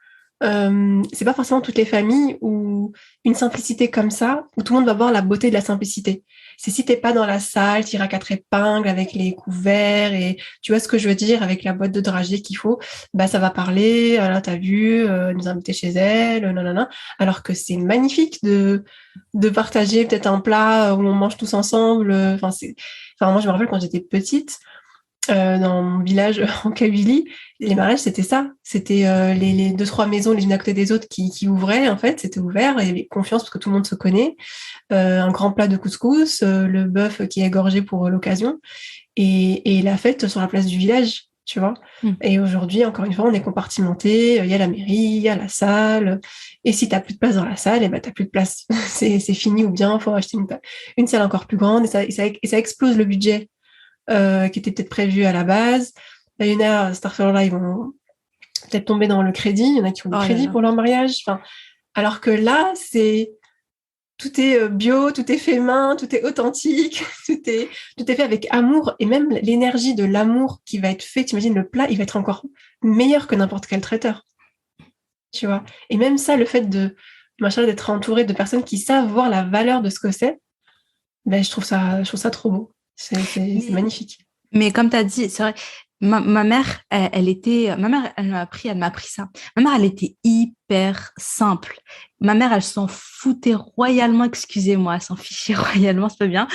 c'est pas forcément toutes les familles où une simplicité comme ça, où tout le monde va voir la beauté de la simplicité. C'est si t'es pas dans la salle, t'iras à 4 épingles avec les couverts et tu vois ce que je veux dire, avec la boîte de dragée qu'il faut, bah ça va parler, là t'as vu, nous inviter chez elle, nanana. Alors que c'est magnifique de partager peut-être un plat où on mange tous ensemble. Enfin moi je me rappelle quand j'étais petite, dans mon village en Kabylie, les mariages, c'était ça. C'était les 2, 3 maisons les unes à côté des autres qui ouvraient, en fait. C'était ouvert, il y avait confiance parce que tout le monde se connaît. Un grand plat de couscous, le bœuf qui est égorgé pour l'occasion, et la fête sur la place du village, tu vois. Et aujourd'hui, encore une fois, on est compartimenté. Il y a la mairie, il y a la salle. Et si t'as plus de place dans la salle, et ben t'as plus de place. c'est fini, ou bien il faut acheter une salle encore plus grande, et ça explose le budget qui était peut-être prévu à la base. Là, il y en a, Starfall, ils vont peut-être tomber dans le crédit. Il y en a qui ont du crédit pour leur mariage. Enfin, alors que là, tout est bio, tout est fait main, tout est authentique, tout est fait avec amour. Et même l'énergie de l'amour qui va être fait, t'imagines, le plat, il va être encore meilleur que n'importe quel traiteur. Tu vois. Et même ça, le fait d'être entouré de personnes qui savent voir la valeur de ce que c'est, ben, je trouve ça trop beau. C'est magnifique. Mais comme tu as dit, c'est vrai, ma mère, ma mère, elle m'a appris ça. Ma mère, elle était hyper simple. Ma mère, elle s'en foutait royalement, excusez-moi, elle s'en fichait royalement, c'est pas bien,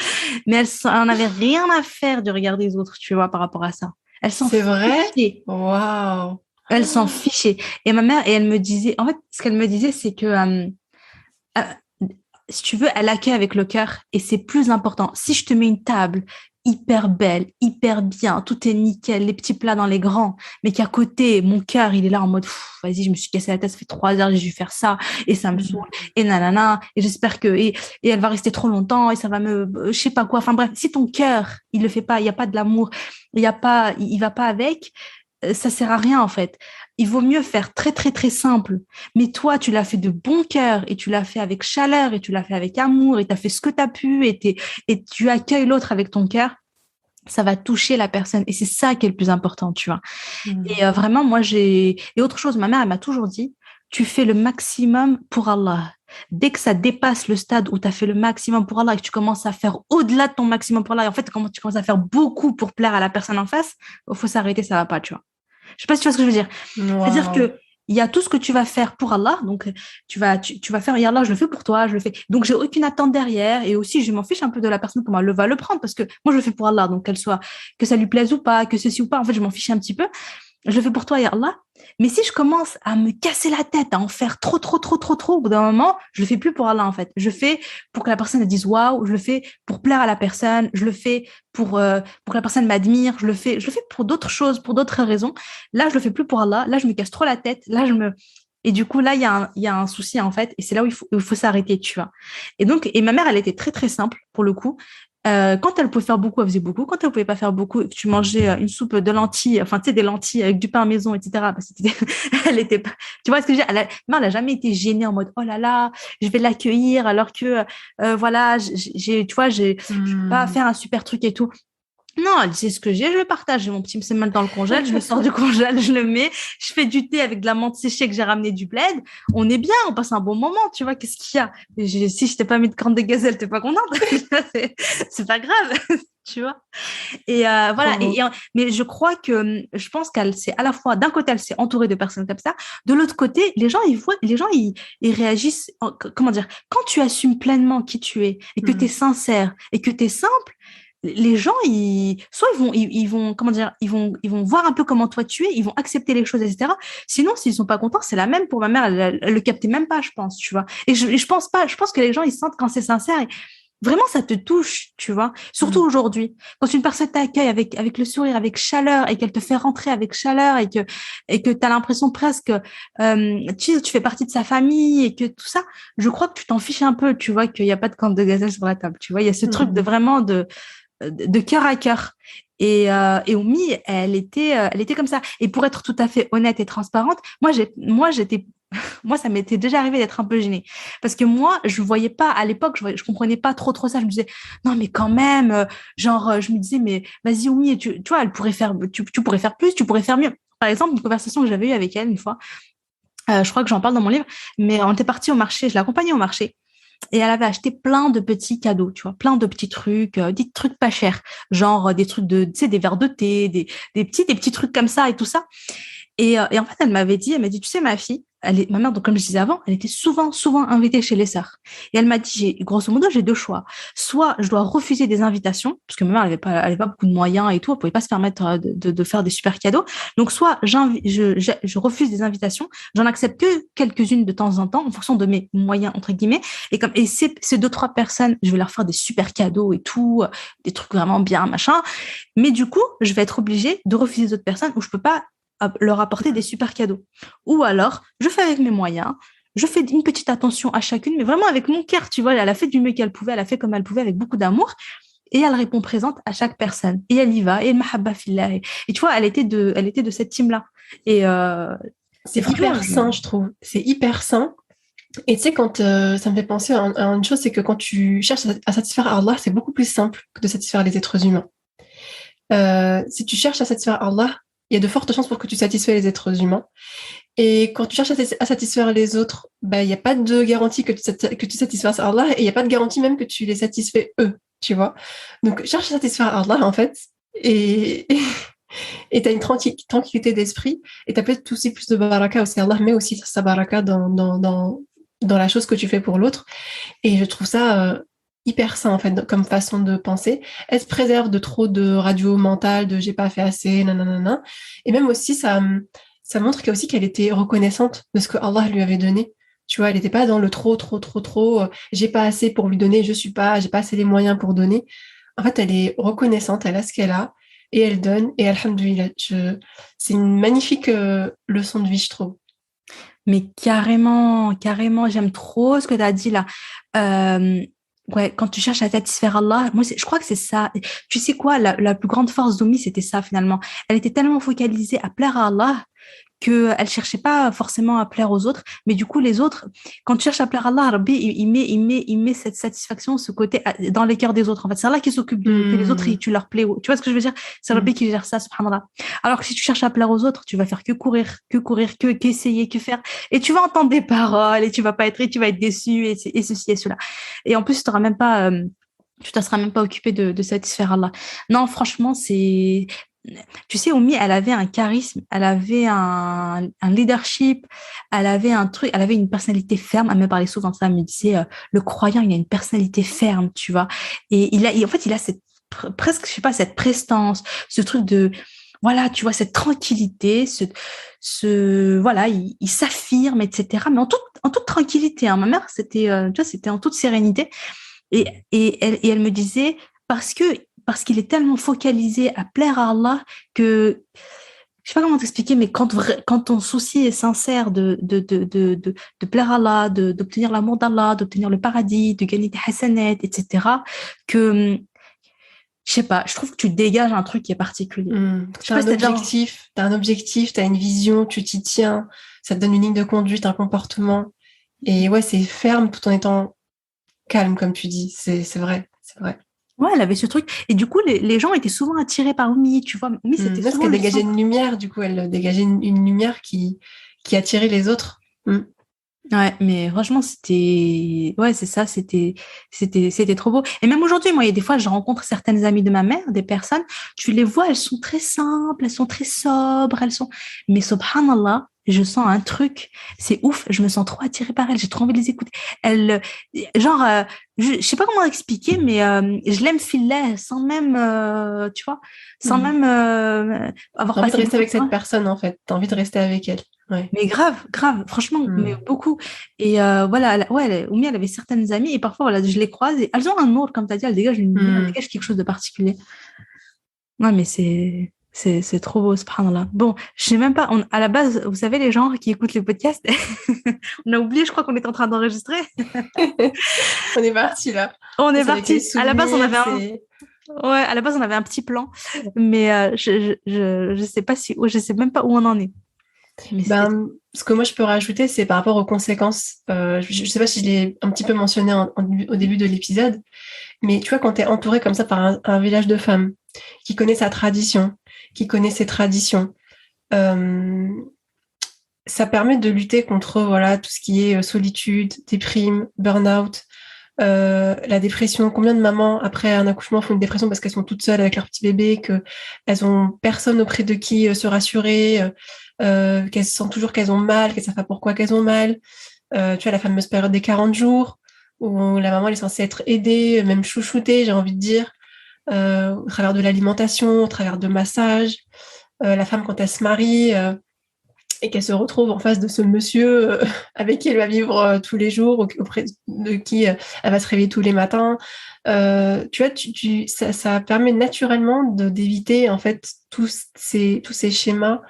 mais elle en avait rien à faire du regard des autres, tu vois, par rapport à ça. Elle s'en C'est vrai? fichait. Waouh! Elle s'en fichait. Et ma mère, et elle me disait, en fait, ce qu'elle me disait, c'est que, si tu veux, elle accueille avec le cœur et c'est plus important. Si je te mets une table hyper belle, hyper bien, tout est nickel, les petits plats dans les grands, mais qu'à côté, mon cœur, il est là en mode, vas-y, je me suis cassé la tête, ça fait 3 heures, j'ai dû faire ça, et ça me saoule, et nanana, et j'espère et elle va rester trop longtemps, et ça va je sais pas quoi. Enfin bref, si ton cœur, il le fait pas, il y a pas de l'amour, il va pas avec, ça sert à rien en fait. Il vaut mieux faire très très très simple. Mais toi, tu l'as fait de bon cœur et tu l'as fait avec chaleur et tu l'as fait avec amour et tu as fait ce que tu as pu et tu accueilles l'autre avec ton cœur. Ça va toucher la personne et c'est ça qui est le plus important, tu vois. Et vraiment, moi, et autre chose, ma mère, elle m'a toujours dit, tu fais le maximum pour Allah. Dès que ça dépasse le stade où tu as fait le maximum pour Allah et que tu commences à faire au-delà de ton maximum pour Allah, et en fait, quand tu commences à faire beaucoup pour plaire à la personne en face, il faut s'arrêter, ça va pas, tu vois. Je sais pas si tu vois ce que je veux dire. Wow. C'est-à-dire que il y a tout ce que tu vas faire pour Allah, donc tu vas faire, ya Allah, je le fais pour toi, je le fais. Donc j'ai aucune attente derrière et aussi je m'en fiche un peu de la personne comment elle va le prendre parce que moi je le fais pour Allah, donc que ça lui plaise ou pas, que ceci ou pas, en fait je m'en fiche un petit peu. Je le fais pour toi, ya Allah. Mais si je commence à me casser la tête, à en faire trop, au bout d'un moment, je le fais plus pour Allah, en fait. Je fais pour que la personne elle dise waouh, je le fais pour plaire à la personne, je le fais pour que la personne m'admire, je le fais pour d'autres choses, pour d'autres raisons. Là, je le fais plus pour Allah. Là, je me casse trop la tête. Et du coup, là, il y a un souci, en fait. Et c'est là où il faut s'arrêter, tu vois. Et ma mère, elle était très, très simple, pour le coup. Quand elle pouvait faire beaucoup, elle faisait beaucoup. Quand elle pouvait pas faire beaucoup, tu mangeais une soupe de lentilles, enfin, tu sais, des lentilles avec du pain maison, etc. Parce que Tu vois ce que je veux dire? Elle n'a jamais été gênée en mode, oh là là, je vais l'accueillir alors que, voilà, tu vois, je peux pas faire un super truc et tout. Non, elle sait ce que j'ai, je le partage. J'ai mon petit semmel dans le congèle, je le sors du congèle, je le mets, je fais du thé avec de la menthe séchée que j'ai ramené du bled. On est bien, on passe un bon moment, tu vois, qu'est-ce qu'il y a? Si je t'ai pas mis de corne de gazelle, t'es pas contente? C'est pas grave, tu vois. Et voilà. Mais je crois que, je pense qu'elle s'est à la fois, d'un côté, elle s'est entourée de personnes comme ça. De l'autre côté, ils réagissent, comment dire, quand tu assumes pleinement qui tu es et que tu es sincère et que tu es simple, les gens, soit ils vont, comment dire, ils vont voir un peu comment toi tu es, ils vont accepter les choses, etc. Sinon, s'ils sont pas contents, c'est la même pour ma mère, elle le captait même pas, je pense, tu vois. Et je pense pas, je pense que les gens, ils sentent quand c'est sincère et vraiment, ça te touche, tu vois. Surtout aujourd'hui, quand une personne t'accueille avec le sourire, avec chaleur et qu'elle te fait rentrer avec chaleur et que t'as l'impression presque, tu fais partie de sa famille et que tout ça, je crois que tu t'en fiches un peu, tu vois, qu'il y a pas de corne de gazelle sur la table, tu vois. Il y a ce truc de vraiment de cœur à cœur. Et Oumi, elle était comme ça. Et pour être tout à fait honnête et transparente, moi, ça m'était déjà arrivé d'être un peu gênée. Parce que moi, je voyais pas, à l'époque, je comprenais pas trop ça. Je me disais, non, mais quand même, je me disais, mais vas-y, Oumi, tu vois, elle pourrait faire, tu pourrais faire plus, tu pourrais faire mieux. Par exemple, une conversation que j'avais eue avec elle une fois, je crois que j'en parle dans mon livre, mais on était parti au marché, je l'accompagnais au marché. Et elle avait acheté plein de petits cadeaux, tu vois, plein de petits trucs, des trucs pas chers, genre des trucs tu sais, des verres de thé, des petits trucs comme ça et tout ça. Et en fait, elle m'a dit, tu sais, ma fille, ma mère, donc comme je disais avant, elle était souvent invitée chez les sœurs. Et elle m'a dit, grosso modo, j'ai deux choix. Soit je dois refuser des invitations, parce que ma mère, elle avait pas beaucoup de moyens et tout, elle pouvait pas se permettre de faire des super cadeaux. Donc, soit je refuse des invitations, j'en accepte que quelques-unes de temps en temps, en fonction de mes moyens, entre guillemets. Et ces deux, trois personnes, je vais leur faire des super cadeaux et tout, des trucs vraiment bien, machin. Mais du coup, je vais être obligée de refuser d'autres personnes où je peux pas leur apporter des super cadeaux. Ou alors, je fais avec mes moyens, je fais une petite attention à chacune, mais vraiment avec mon cœur, tu vois, elle a fait du mieux qu'elle pouvait, elle a fait comme elle pouvait avec beaucoup d'amour, et elle répond présente à chaque personne. Et elle y va, et elle mahabba fillah. Et tu vois, elle était de cette team-là. Et c'est hyper sain, je trouve. C'est hyper sain. Et tu sais, quand ça me fait penser à une chose, c'est que quand tu cherches à satisfaire Allah, c'est beaucoup plus simple que de satisfaire les êtres humains. Si tu cherches à satisfaire Allah, il y a de fortes chances pour que tu satisfais les êtres humains. Et quand tu cherches à satisfaire les autres, il n'y a pas de garantie que tu satisfasses Allah et il n'y a pas de garantie même que tu les satisfais eux, tu vois. Donc, cherche à satisfaire Allah, en fait, et tu as une tranquillité d'esprit et tu as peut-être aussi plus de baraka aussi. Allah met aussi sa baraka dans la chose que tu fais pour l'autre. Et je trouve ça hyper sain, en fait, comme façon de penser. Elle se préserve de trop de radio mentale, de j'ai pas fait assez, nanana. Et même aussi, ça montre qu'elle était reconnaissante de ce que Allah lui avait donné. Tu vois, elle n'était pas dans le trop, j'ai pas assez pour lui donner, j'ai pas assez les moyens pour donner. En fait, elle est reconnaissante, elle a ce qu'elle a, et elle donne, et alhamdoulilah, c'est une magnifique leçon de vie, je trouve. Mais carrément, j'aime trop ce que tu as dit là. Ouais, quand tu cherches à satisfaire Allah, moi, je crois que c'est ça. Tu sais quoi, la plus grande force d'Oumi, c'était ça finalement. Elle était tellement focalisée à plaire à Allah qu'elle cherchait pas forcément à plaire aux autres, mais du coup, les autres, quand tu cherches à plaire à Allah, Rabbi, il met cette satisfaction, ce côté dans les cœurs des autres. En fait, c'est Allah qui s'occupe que les autres, tu leur plais. Tu vois ce que je veux dire? C'est Rabbi qui gère ça, subhanallah. Alors que si tu cherches à plaire aux autres, tu vas faire que courir, qu'essayer, que faire. Et tu vas entendre des paroles et tu vas être déçu et ceci et cela. Et en plus, tu t'en seras même pas occupé de satisfaire Allah. Non, franchement, tu sais, Oumi, elle avait un charisme, elle avait un leadership, elle avait elle avait une personnalité ferme. Elle me parlait souvent de ça, elle me disait, le croyant, il a une personnalité ferme, tu vois. Et en fait, il a presque, je sais pas, cette prestance, ce truc de, voilà, tu vois, cette tranquillité, voilà, il s'affirme, etc. Mais en toute tranquillité, hein. Ma mère, tu vois, c'était en toute sérénité. Et elle me disait, parce qu'il est tellement focalisé à plaire à Allah que, je sais pas comment t'expliquer, mais quand ton souci est sincère de plaire à Allah, d'obtenir l'amour d'Allah, d'obtenir le paradis, de gagner des hasanats, etc., que, je je sais pas, je trouve que tu dégages un truc qui est particulier. Je sais T'as pas un si t'as déjà... objectif, t'as une vision, tu t'y tiens, ça te donne une ligne de conduite, un comportement. Et ouais, c'est ferme tout en étant calme, comme tu dis. C'est vrai, c'est vrai. Ouais, elle avait ce truc. Et du coup, les gens étaient souvent attirés par Oumi, tu vois. Oumi, c'était Parce souvent qu'elle le dégageait centre. une lumière, du coup, elle dégageait une lumière qui attirait les autres. Ouais, mais franchement, c'était, ouais, c'est ça, c'était trop beau. Et même aujourd'hui, moi, il y a des fois, je rencontre certaines amies de ma mère, des personnes, tu les vois, elles sont très simples, elles sont très sobres, mais subhanallah, je sens un truc, c'est ouf, je me sens trop attirée par elles, j'ai trop envie de les écouter. Elles, genre, je sais pas comment expliquer, mais je l'aime filer sans même, tu vois, sans Mm. même avoir T'as envie de passé rester beaucoup de avec cette temps. personne, en fait. T'as envie de rester avec elle. Ouais. Mais grave, grave, franchement, mais Mm. beaucoup. Et voilà, ouais, Oumi, elle avait certaines amies et parfois, voilà, je les croise et elles ont un amour, comme tu as dit, elles dégagent une lumière, elles Mm. dégagent quelque chose de particulier. Ouais, mais c'est trop beau, subhanallah. Bon, je sais même pas, à la base, vous savez, les gens qui écoutent le podcast, on a oublié, je crois qu'on est en train d'enregistrer. On est parti, là. On est C'est avec les parti. À la base, on souvenirs, avait un, c'est... ouais, à la base, on avait un petit plan, mais je sais pas si, ouais, je sais même pas où on en est. Mais c'était, Ben, ce que moi je peux rajouter, c'est par rapport aux conséquences. Je sais pas si je l'ai un petit peu mentionné au début de l'épisode, mais tu vois, quand tu es entouré comme ça par un village de femmes qui connaît sa tradition, qui connaît ses traditions, euh, ça permet de lutter contre voilà tout ce qui est solitude, déprime, burn-out, la dépression. Combien de mamans après un accouchement font une dépression parce qu'elles sont toutes seules avec leur petit bébé, que elles ont personne auprès de qui se rassurer, qu'elles sentent toujours qu'elles ont mal, qu'elles savent pas pourquoi qu'elles ont mal. Tu vois la fameuse période des 40 jours où la maman elle est censée être aidée, même chouchoutée, j'ai envie de dire, au travers de l'alimentation, au travers de massages. La femme quand elle se marie. Et qu'elle se retrouve en face de ce monsieur avec qui elle va vivre tous les jours, auprès de qui elle va se réveiller tous les matins. Tu vois, ça permet naturellement d'éviter en fait tous ces schémas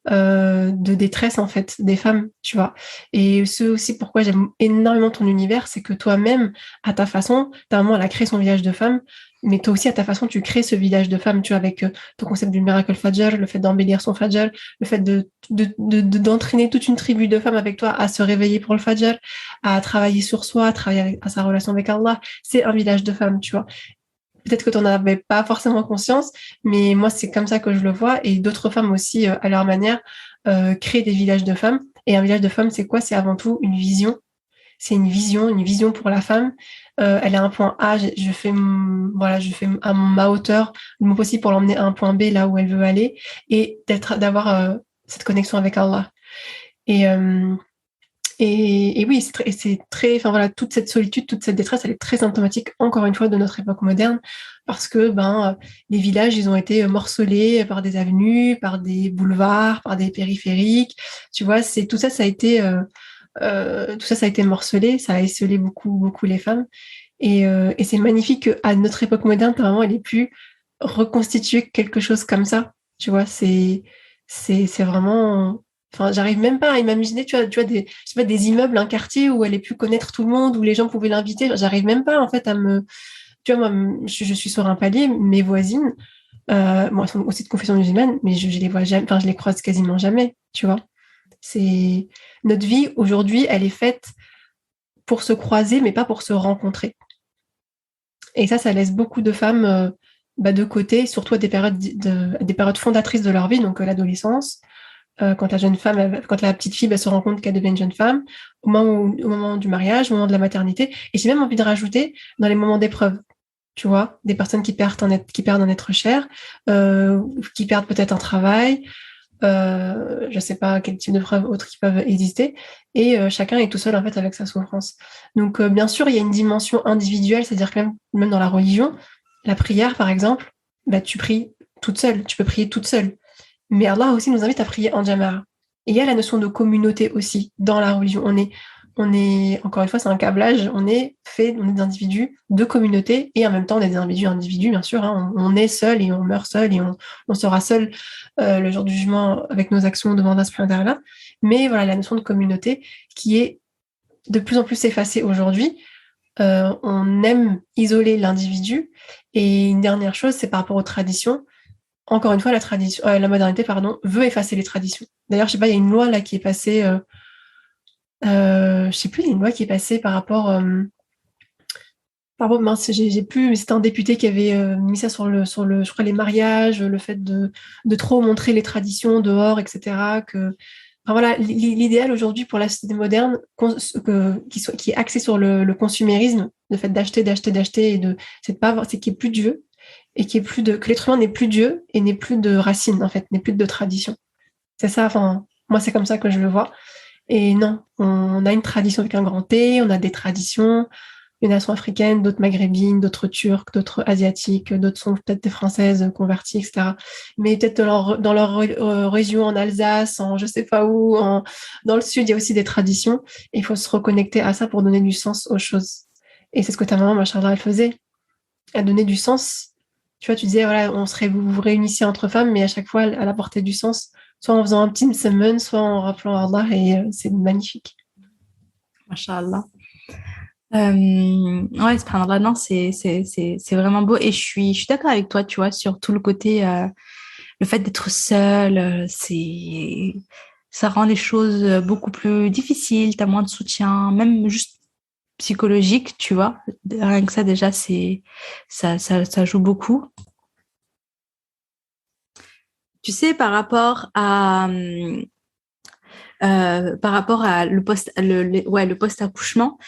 de détresse en fait des femmes, tu vois. Et ce aussi pourquoi j'aime énormément ton univers, c'est que toi-même, à ta façon, ta maman elle a créé son village de femmes, mais toi aussi à ta façon tu crées ce village de femmes, tu vois, avec ton concept du miracle Fajr, le fait d'embellir son Fajr, le fait d'entraîner toute une tribu de femmes avec toi à se réveiller pour le Fajr, à travailler sur soi, à travailler à sa relation avec Allah. C'est un village de femmes, tu vois. Peut-être que tu n'en avais pas forcément conscience, mais moi, c'est comme ça que je le vois. Et d'autres femmes aussi, à leur manière, créent des villages de femmes. Et un village de femmes, c'est quoi? C'est avant tout une vision. C'est une vision pour la femme. Elle a un point A, voilà, je fais à ma hauteur le moins possible pour l'emmener à un point B là où elle veut aller et d'avoir cette connexion avec Allah. Et, euh, et oui, c'est très, enfin voilà, toute cette solitude, toute cette détresse, elle est très symptomatique, encore une fois, de notre époque moderne, parce que les villages, ils ont été morcelés par des avenues, par des boulevards, par des périphériques. Tu vois, c'est tout ça, ça a été morcelé, ça a esseulé beaucoup, beaucoup les femmes. Et c'est magnifique qu'à notre époque moderne, vraiment, elle ait pu reconstituer quelque chose comme ça. Tu vois, c'est vraiment. Enfin, j'arrive même pas à m'imaginer, tu vois je sais pas, des immeubles, un quartier où elle ait pu connaître tout le monde, où les gens pouvaient l'inviter. J'arrive même pas, en fait, tu vois, moi, je suis sur un palier, mes voisines, bon, elles sont aussi de confession musulmane, mais je les vois jamais, enfin, je les croise quasiment jamais, tu vois. C'est notre vie aujourd'hui, elle est faite pour se croiser, mais pas pour se rencontrer. Et ça laisse beaucoup de femmes de côté, surtout à des périodes fondatrices de leur vie, donc l'adolescence, quand la jeune femme, quand la petite fille se rend compte qu'elle devient une jeune femme, au moment du mariage, au moment de la maternité. Et j'ai même envie de rajouter dans les moments d'épreuve, tu vois, des personnes qui perdent un être cher, qui perdent peut-être un travail, je ne sais pas quel type de preuves autres qui peuvent exister, et chacun est tout seul en fait avec sa souffrance. Donc bien sûr, il y a une dimension individuelle, c'est-à-dire que même dans la religion, la prière par exemple, tu pries toute seule, tu peux prier toute seule. Mais Allah aussi nous invite à prier en jama'a. Et il y a la notion de communauté aussi dans la religion. On est encore une fois, c'est un câblage. On est des individus de communauté et en même temps, on est des individus, bien sûr. Hein. On est seul et on meurt seul et on sera seul le jour du jugement avec nos actions devant Allah subhanahu wa ta'ala. Mais voilà, la notion de communauté qui est de plus en plus effacée aujourd'hui. on aime isoler l'individu. Et une dernière chose, c'est par rapport aux traditions. Encore une fois, la modernité, veut effacer les traditions. D'ailleurs, je sais pas, il y a une loi là qui est passée, je sais plus, il y a une loi qui est passée mince, j'ai plus, mais c'était un député qui avait mis ça je crois, les mariages, le fait de trop montrer les traditions dehors, etc. Enfin, voilà, l'idéal aujourd'hui pour la société moderne, qui est axé sur le consumérisme, le fait d'acheter, c'est qu'il n'y ait plus de Dieu et que l'être humain n'est plus Dieu et n'ait plus de racines, en fait, n'ait plus de tradition. C'est ça, enfin, moi, c'est comme ça que je le vois. Et non, on a une tradition avec un grand T, on a des traditions. Il y en a sont africaines, d'autres maghrébines, d'autres turques, d'autres asiatiques, d'autres sont peut-être des françaises converties, etc. Mais peut-être dans leur région, en Alsace, en je sais pas où, dans le sud, il y a aussi des traditions. Et il faut se reconnecter à ça pour donner du sens aux choses. Et c'est ce que ta maman, machallah, elle faisait. Elle donnait du sens. Tu vois, tu disais, voilà, vous vous réunissiez entre femmes, mais à chaque fois, elle apportait du sens, soit en faisant un petit summon, soit en rappelant Allah, et c'est magnifique. Masha'Allah. Ouais, subhanallah, non, c'est vraiment beau. Et je suis d'accord avec toi, tu vois, sur tout le côté, le fait d'être seul, ça rend les choses beaucoup plus difficiles, t'as moins de soutien, même juste psychologique, tu vois. Rien que ça, déjà, ça joue beaucoup. Tu sais, par rapport à le post-accouchement,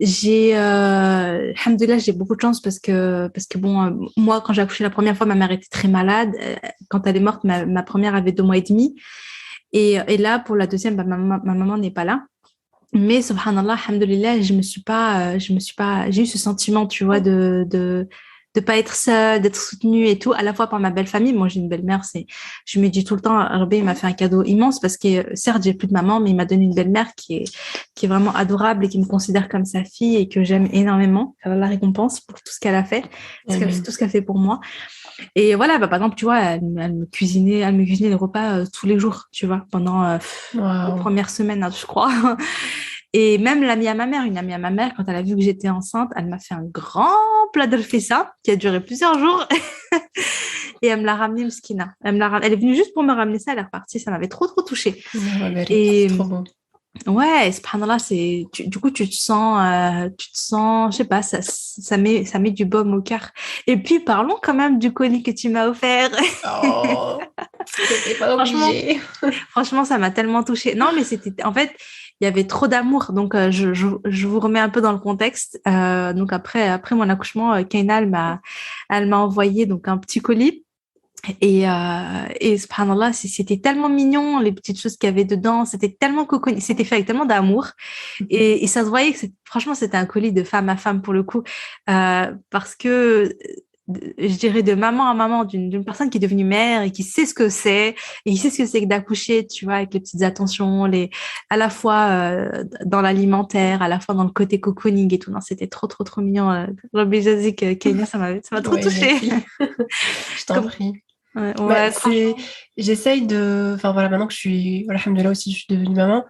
alhamdoulilah, j'ai beaucoup de chance parce que bon, moi, quand j'ai accouché la première fois, ma mère était très malade. Quand elle est morte, ma première avait 2 mois et demi. Et là, pour la deuxième, bah, ma maman n'est pas là. Mais subhanallah, alhamdoulilah, j'ai eu ce sentiment, tu vois, de pas être seule, d'être soutenue et tout, à la fois par ma belle famille. Moi, j'ai une belle-mère, je me dis tout le temps, Rabbi m'a fait un cadeau immense parce que, certes, j'ai plus de maman, mais il m'a donné une belle-mère qui est vraiment adorable et qui me considère comme sa fille et que j'aime énormément. Elle a la récompense pour tout ce qu'elle a fait, tout ce qu'elle fait pour moi. Et voilà, bah, par exemple, tu vois, elle me cuisinait les repas tous les jours, tu vois, pendant les premières semaines, hein, je crois. Et même une amie à ma mère, quand elle a vu que j'étais enceinte, elle m'a fait un grand plat de fessa qui a duré plusieurs jours. Et elle me l'a ramené, Mskina. Elle est venue juste pour me ramener ça, elle est repartie. Ça m'avait trop, trop touchée. C'est trop beau. Ouais, subhanallah, du coup, tu te sens, je sais pas, ça met du baume au cœur. Et puis, parlons quand même du colis que tu m'as offert. Oh, c'était pas obligé. Franchement, ça m'a tellement touchée. Non, mais en fait, il y avait trop d'amour. Donc, je vous remets un peu dans le contexte. Donc, après mon accouchement, Kaina, elle m'a envoyé donc un petit colis. Et subhanallah, c'était tellement mignon, les petites choses qu'il y avait dedans. C'était tellement cocon, c'était fait avec tellement d'amour. Et ça se voyait que franchement, c'était un colis de femme à femme pour le coup. Parce que je dirais de maman à maman d'une personne qui est devenue mère et qui sait ce que c'est et qui sait ce que c'est que d'accoucher, tu vois, avec les petites attentions, à la fois dans l'alimentaire, à la fois dans le côté cocooning et tout. Non, c'était trop trop trop mignon. Rabbi Jazik, Kenya, ça m'a trop touchée. Je t'en prie. Ouais, j'essaye enfin voilà, maintenant que alhamdoulilah aussi, je suis devenue maman,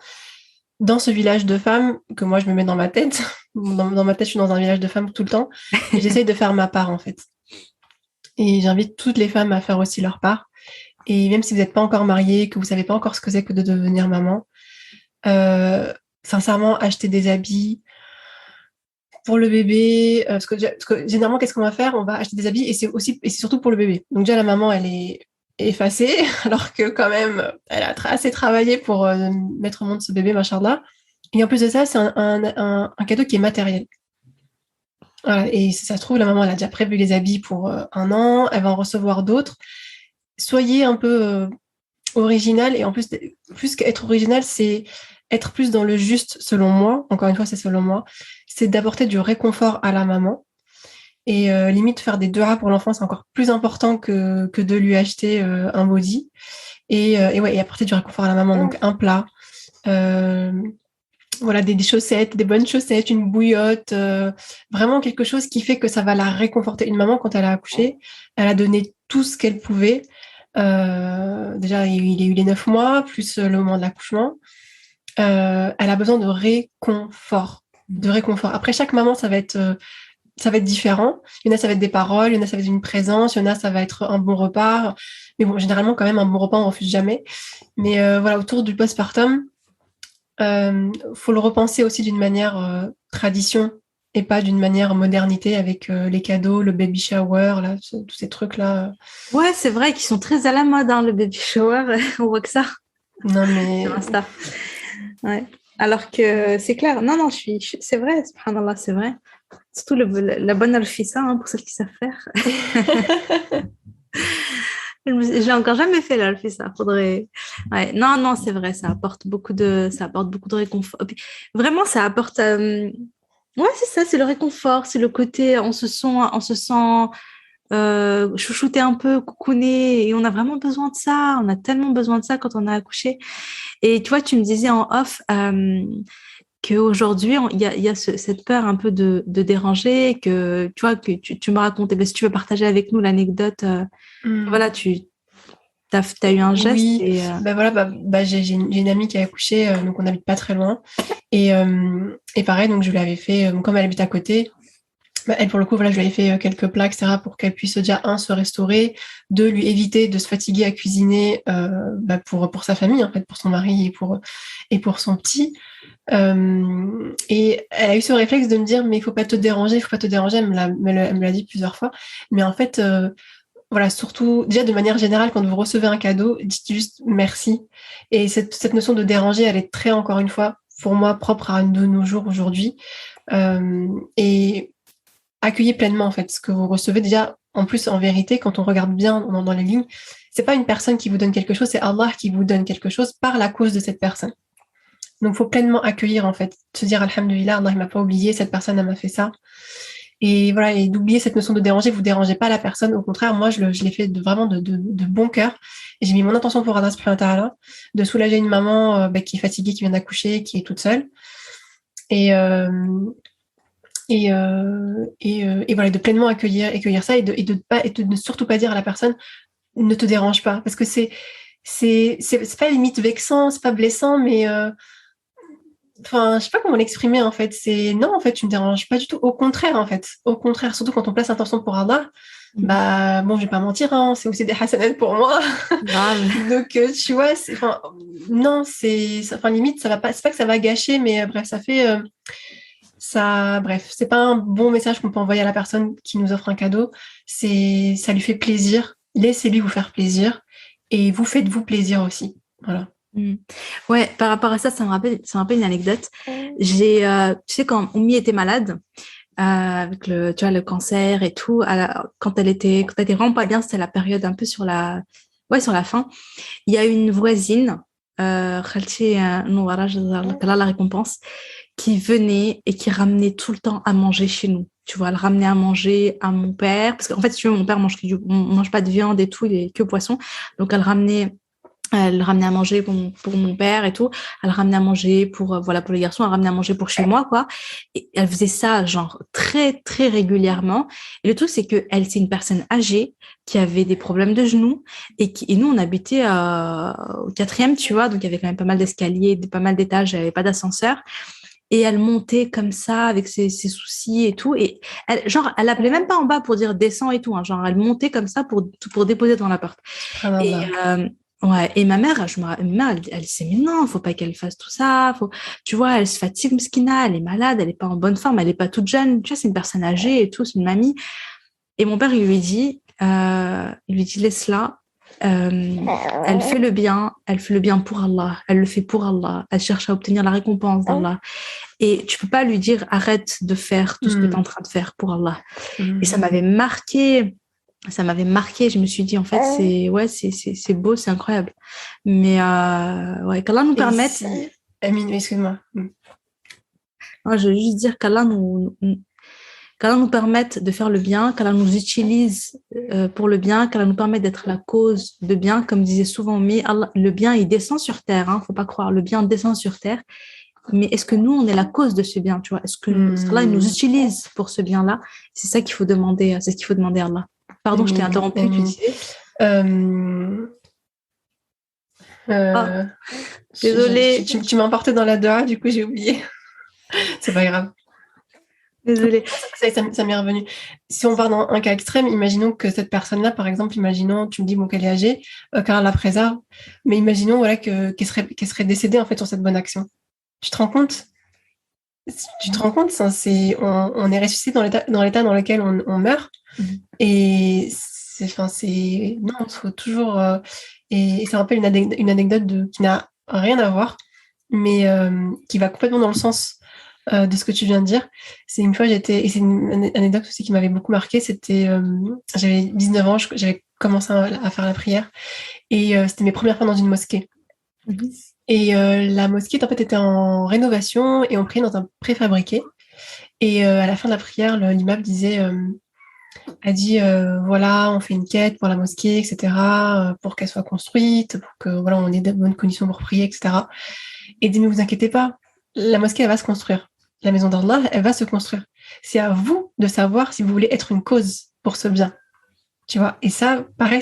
dans ce village de femmes que moi je me mets dans ma tête, dans ma tête, je suis dans un village de femmes tout le temps, et j'essaye de faire ma part en fait. Et j'invite toutes les femmes à faire aussi leur part. Et même si vous n'êtes pas encore mariée, que vous savez pas encore ce que c'est que de devenir maman, sincèrement, acheter des habits pour le bébé, parce que généralement, qu'est-ce qu'on va faire? On va acheter des habits et c'est surtout pour le bébé. Donc déjà, la maman, elle est effacée, alors que quand même, elle a assez travaillé pour mettre au monde ce bébé, machallah. Et en plus de ça, c'est un cadeau qui est matériel. Voilà, et si ça se trouve, la maman, elle a déjà prévu les habits pour 1 an, elle va en recevoir d'autres. Soyez un peu original, et en plus qu'être original, c'est être plus dans le juste, selon moi. Encore une fois, c'est selon moi. C'est d'apporter du réconfort à la maman. Et limite, faire des duas pour l'enfant, c'est encore plus important que de lui acheter un body. Et apporter du réconfort à la maman. Donc, un plat, voilà, des chaussettes, des bonnes chaussettes, une bouillotte, vraiment quelque chose qui fait que ça va la réconforter. Une maman, quand elle a accouché, elle a donné tout ce qu'elle pouvait. Déjà, il y a eu les 9 mois, plus le moment de l'accouchement. Elle a besoin de réconfort. de réconfort. Après, chaque maman, ça va être différent. Il y en a, ça va être des paroles, il y en a, ça va être une présence, il y en a, ça va être un bon repas. Mais bon, généralement, quand même, un bon repas, on refuse jamais. Mais voilà, autour du postpartum, faut le repenser aussi d'une manière tradition et pas d'une manière modernité avec les cadeaux, le baby shower, là, tous ces trucs-là. Ouais, c'est vrai qu'ils sont très à la mode, hein, le baby shower. On voit que ça Non, sur mais Insta. Ouais. Alors que c'est clair. Non, non, c'est vrai, subhanallah, c'est vrai. Surtout la bonne alfissa, hein, pour celles qui savent faire. J'ai encore jamais fait l'alfissa. Faudrait. Ouais. Non, non, c'est vrai. Ça apporte beaucoup de réconfort. Et puis, vraiment, ça apporte. Ouais, c'est ça. C'est le réconfort. C'est le côté. On se sent chouchouter un peu, coucouner. Et on a vraiment besoin de ça. On a tellement besoin de ça quand on a accouché. Et tu vois, tu me disais en off qu'aujourd'hui, il y a cette peur un peu de déranger, que tu vois, que tu me racontais, si tu veux partager avec nous l'anecdote, voilà, tu as eu un geste oui, et bah voilà, j'ai une amie qui a accouché, donc on n'habite pas très loin. Et pareil, donc je lui avais fait, comme elle habite à côté, bah, elle, pour le coup, voilà, je lui avais fait quelques plats, etc., pour qu'elle puisse déjà, un, se restaurer, deux, lui éviter de se fatiguer à cuisiner pour sa famille, en fait, pour son mari et pour son petit. Et elle a eu ce réflexe de me dire, mais il faut pas te déranger, il faut pas te déranger. Elle me l'a dit plusieurs fois. Mais en fait, voilà, surtout, déjà de manière générale, quand vous recevez un cadeau, dites juste merci. Et cette notion de déranger, elle est très, encore une fois, pour moi, propre à de nos jours aujourd'hui. Et accueillez pleinement en fait ce que vous recevez. Déjà, en plus, en vérité, quand on regarde bien dans les lignes, c'est pas une personne qui vous donne quelque chose, c'est Allah qui vous donne quelque chose par la cause de cette personne. Donc, faut pleinement accueillir en fait, se dire Alhamdulillah, Allah il m'a pas oublié, cette personne elle m'a fait ça. Et voilà, et d'oublier cette notion de déranger, vous dérangez pas la personne. Au contraire, moi je l'ai fait vraiment de bon cœur. Et j'ai mis mon intention pour Allah subhanahu wa ta'ala, de soulager une maman qui est fatiguée, qui vient d'accoucher, qui est toute seule. Et, euh, et voilà, de pleinement accueillir ça et de ne surtout pas dire à la personne ne te dérange pas, parce que c'est pas limite vexant, c'est pas blessant, mais enfin je sais pas comment l'exprimer en fait. C'est non, en fait tu me déranges pas du tout, au contraire, en fait, au contraire, surtout quand on place l'intention pour Allah. Bah bon, je vais pas mentir, hein, c'est aussi des hasanats pour moi. grave. Donc tu vois, enfin non, enfin limite ça va pas, c'est pas que ça va gâcher, mais bref, ça fait ça, bref, c'est pas un bon message qu'on peut envoyer à la personne qui nous offre un cadeau. Ça lui fait plaisir. Laissez-lui vous faire plaisir et vous faites-vous plaisir aussi. Voilà. Ouais, par rapport à ça, ça me rappelle une anecdote. Tu sais, quand Oumi était malade, avec tu vois, le cancer et tout, quand elle était vraiment pas bien, c'était la période un peu sur la fin. Il y a une voisine, Khalti Nouara, qu'Allah la récompense, qui venait et qui ramenait tout le temps à manger chez nous. Tu vois, elle ramenait à manger à mon père, parce qu'en fait, si tu veux, mon père mange pas de viande et tout, il est que poisson. Donc, elle ramenait à manger pour mon père et tout. Elle ramenait à manger voilà, pour les garçons. Elle ramenait à manger pour chez moi, quoi. Et elle faisait ça, genre, très, très régulièrement. Et le truc, c'est c'est une personne âgée qui avait des problèmes de genoux et nous, on habitait au quatrième, tu vois. Donc, il y avait quand même pas mal d'escaliers, pas mal d'étages. Il n'y avait pas d'ascenseur. Et elle montait comme ça avec ses soucis et tout. Et elle appelait même pas en bas pour dire descends et tout, hein. Genre, elle montait comme ça pour déposer dans la porte. Et, Subhanallah. ouais, et ma mère, elle disait, mais non, faut pas qu'elle fasse tout ça. Tu vois, elle se fatigue, Mskina, elle est malade, elle est pas en bonne forme, elle est pas toute jeune. Tu vois, c'est une personne âgée et tout, c'est une mamie. Et mon père, il lui dit, laisse-la. Elle fait le bien pour Allah, elle le fait pour Allah, elle cherche à obtenir la récompense d'Allah. Et tu peux pas lui dire, arrête de faire tout ce que tu es en train de faire pour Allah. Et ça m'avait marqué. Ça m'avait marqué. Je me suis dit, en fait, c'est beau, c'est incroyable. Mais ouais, qu'Allah nous Et permette. Amine, excuse-moi. Moi, je veux juste dire qu'Allah nous permette de faire le bien, qu'Allah nous utilise pour le bien, qu'Allah nous permette d'être la cause de bien, comme disait souvent, mais le bien, il descend sur terre, hein, faut pas croire, le bien descend sur terre. Mais est-ce que nous, on est la cause de ce bien, tu vois? Est-ce qu'Allah, il nous utilise pour ce bien-là? C'est ça qu'il faut demander, c'est ce qu'il faut demander à Allah. Pardon, je t'ai interrompu, tu disais. Euh, Ah, euh, désolée. tu m'as emporté dans la doha, du coup j'ai oublié. C'est pas grave. Désolée. Ça m'est revenu. Si on part dans un cas extrême, imaginons que cette personne-là, par exemple, imaginons, tu me dis bon, qu'elle est âgée, car elle la préserve, mais imaginons voilà, qu'elle serait décédée en fait sur cette bonne action. Tu te rends compte? Tu te rends compte, ça, on est ressuscité dans l'état dans lequel on meurt. Et non, il faut toujours. Et ça rappelle une anecdote qui n'a rien à voir, mais qui va complètement dans le sens de ce que tu viens de dire. C'est une fois, et c'est une anecdote aussi qui m'avait beaucoup marqué, j'avais 19 ans, j'avais commencé à faire la prière, et c'était mes premières fois dans une mosquée. Et la mosquée, en fait, était en rénovation et on priait dans un préfabriqué. Et à la fin de la prière, l'imam a dit voilà, on fait une quête pour la mosquée, etc., pour qu'elle soit construite, pour que voilà, on ait de bonnes conditions pour prier, etc. Et il dit mais vous inquiétez pas, la mosquée, elle va se construire. La maison d'Allah, elle va se construire. C'est à vous de savoir si vous voulez être une cause pour ce bien. Tu vois? Et ça, pareil,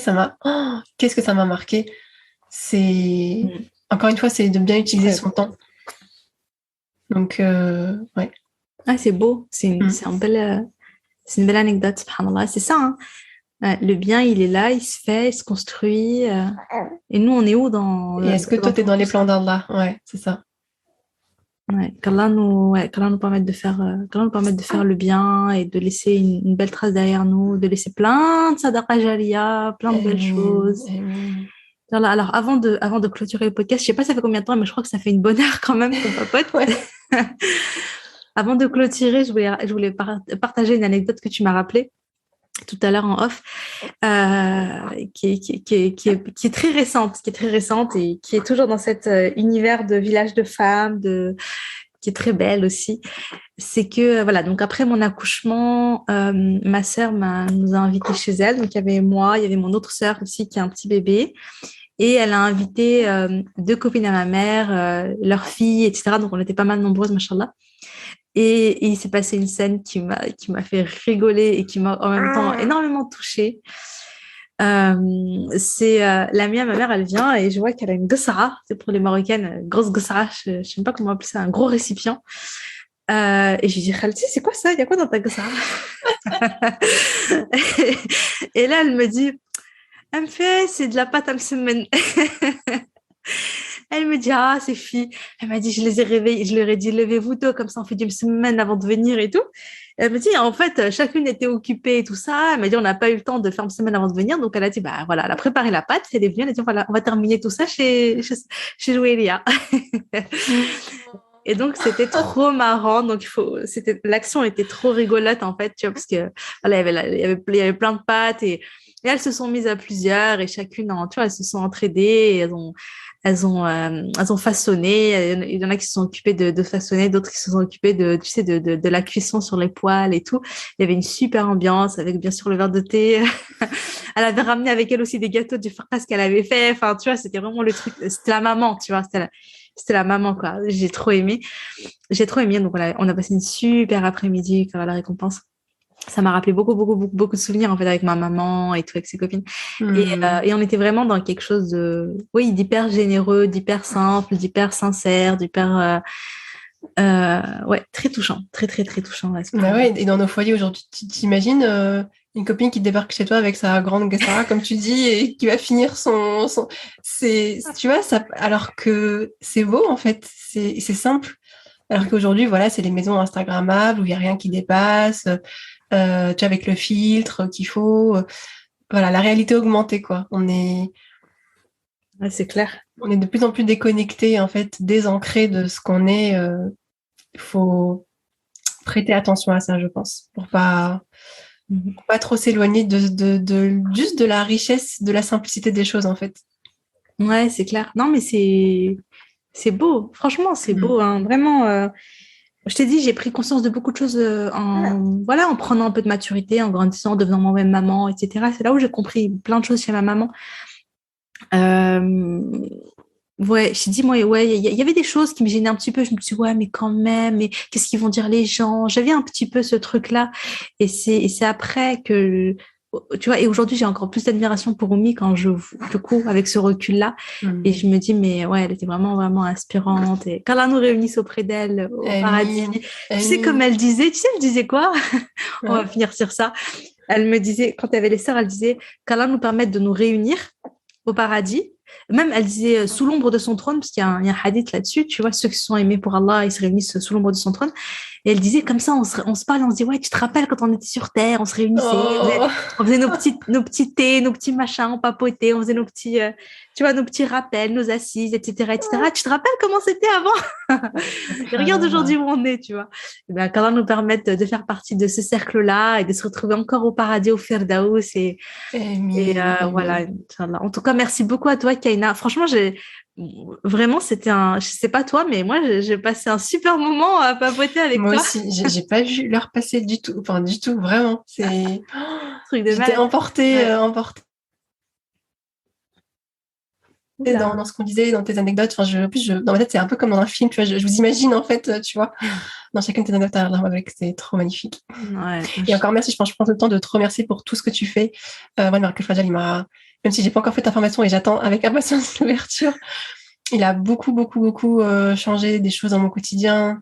qu'est-ce que ça m'a marqué? Encore une fois, c'est de bien utiliser son temps. Donc, ouais. Ah, c'est beau. C'est une belle anecdote, subhanallah. C'est ça, hein. Le bien, il est là, il se fait, il se construit. Et nous, on est où dans... Et est-ce que toi, tu es dans les plans d'Allah? Ouais, c'est ça. Ouais, qu'Allah nous permette de faire, le bien et de laisser une belle trace derrière nous, de laisser plein de sadaqa jariya, plein de belles choses. Alors, avant de clôturer le podcast, je sais pas ça fait combien de temps, mais je crois que ça fait une bonne heure quand même qu'on papote. Ouais. Avant de clôturer, je voulais partager une anecdote que tu m'as rappelée tout à l'heure en off, qui est très récente, et qui est toujours dans cet univers de village de femmes, qui est très belle aussi. C'est que, voilà, donc après mon accouchement, ma sœur nous a invités chez elle. Donc, il y avait moi, il y avait mon autre sœur aussi qui a un petit bébé. Et elle a invité 2 copines à ma mère, leurs filles, etc. Donc, on était pas mal nombreuses, machallah. Et il s'est passé une scène qui m'a fait rigoler et qui m'a en même temps énormément touchée. C'est la mienne, ma mère, elle vient et je vois qu'elle a une gossara, c'est pour les Marocaines, grosse gossara, je sais pas comment appeler ça, un gros récipient. Et je lui dis, Khalti, c'est quoi ça? Il y a quoi dans ta gossara? Et là, elle me dit, elle me fait, c'est de la pâte à msemen. Elle me dit, ah, c'est filles. Elle m'a dit, je les ai réveillées. Je leur ai dit, levez-vous tôt, comme ça on fait du semaine avant de venir et tout. Elle me dit, en fait, chacune était occupée et tout ça. Elle m'a dit, on n'a pas eu le temps de faire une semaine avant de venir. Donc, elle a dit, bah voilà, elle a préparé la pâte. Elle est venue, elle a dit, voilà, on va terminer tout ça chez Jouélia. Et donc, c'était trop marrant. Donc, l'action était trop rigolote, en fait, tu vois, parce que, voilà, il y avait plein de pâtes et elles se sont mises à plusieurs et chacune, tu vois, elles se sont entraidées et elles ont façonné. Il y en a qui se sont occupés de façonner, d'autres qui se sont occupés de la cuisson sur les poêles et tout. Il y avait une super ambiance avec bien sûr le verre de thé. Elle avait ramené avec elle aussi des gâteaux du farkas qu'elle avait fait. Enfin, tu vois, c'était vraiment le truc. C'était la maman, tu vois. C'était la maman, quoi. J'ai trop aimé. Donc, voilà, on a passé une super après-midi à la récompense. Ça m'a rappelé beaucoup, beaucoup, beaucoup, beaucoup de souvenirs, en fait, avec ma maman et tout, avec ses copines. Et on était vraiment dans quelque chose d'hyper généreux, d'hyper simple, d'hyper sincère, ouais, très touchant. Très, très, très touchant. Bah ouais, et dans nos foyers aujourd'hui, tu t'imagines une copine qui débarque chez toi avec sa grande gassara, comme tu dis, et qui va finir tu vois, ça, alors que c'est beau, en fait, c'est simple. Alors qu'aujourd'hui, voilà, c'est les maisons Instagrammables où il n'y a rien qui dépasse, tu vois, avec le filtre qu'il faut. Voilà, la réalité augmentée, quoi. Ouais, c'est clair. On est de plus en plus déconnecté, en fait, désancré de ce qu'on est. Il faut prêter attention à ça, je pense, pour pas trop s'éloigner juste de la richesse, de la simplicité des choses, en fait. Ouais, c'est clair. Non, mais c'est beau. Franchement, c'est beau, hein. Vraiment. Je t'ai dit, j'ai pris conscience de beaucoup de choses en prenant un peu de maturité, en grandissant, en devenant moi-même maman, etc. C'est là où j'ai compris plein de choses chez ma maman. Ouais, je t'ai dit, moi, ouais, il y avait des choses qui me gênaient un petit peu. Je me suis dit, ouais, mais quand même, mais qu'est-ce qu'ils vont dire les gens? J'avais un petit peu ce truc-là. Et c'est après que tu vois, et aujourd'hui, j'ai encore plus d'admiration pour Oumi quand du coup, avec ce recul-là. Et je me dis, mais ouais, elle était vraiment, vraiment inspirante. Et qu'Allah nous réunisse auprès d'elle au paradis. Amin. Tu sais, comme elle disait, tu sais, elle disait quoi? On va Ouais. finir sur ça. Elle me disait, quand elle avait les sœurs, elle disait qu'Allah nous permette de nous réunir au paradis. Même, elle disait sous l'ombre de son trône, parce qu'il y a un hadith là-dessus, tu vois, ceux qui se sont aimés pour Allah, ils se réunissent sous l'ombre de son trône. Et elle disait, comme ça, on se parle, on se dit, ouais, tu te rappelles quand on était sur Terre, on se réunissait, Oh. on faisait nos petits thés, nos petits machins, on papotait, on faisait nos petits, tu vois, nos petits rappels, nos assises, etc., etc. Tu te rappelles comment c'était avant? Et regarde aujourd'hui où on est, tu vois. Et ben, qu'Allah nous permette de faire partie de ce cercle-là et de se retrouver encore au paradis, au Firdaus voilà, Amin. Inch'Allah. En tout cas, merci beaucoup à toi, Kaina. Franchement, vraiment, je sais pas toi, mais moi, j'ai passé un super moment à papoter avec Moi toi. aussi, j'ai pas vu l'heure passer du tout. Enfin, du tout, vraiment. Truc de J'étais malade. Ouais. emportée Oula. dans ce qu'on disait, dans tes anecdotes. Enfin, en plus, dans ma tête, c'est un peu comme dans un film, tu vois. Je vous imagine, en fait, tu vois, dans chacune de tes anecdotes avec, c'est trop magnifique. Ouais. Et encore merci, je prends le temps de te remercier pour tout ce que tu fais. Moi, Miracle Fadjal, même si j'ai pas encore fait ta formation et j'attends avec impatience l'ouverture, il a beaucoup, beaucoup, beaucoup changé des choses dans mon quotidien,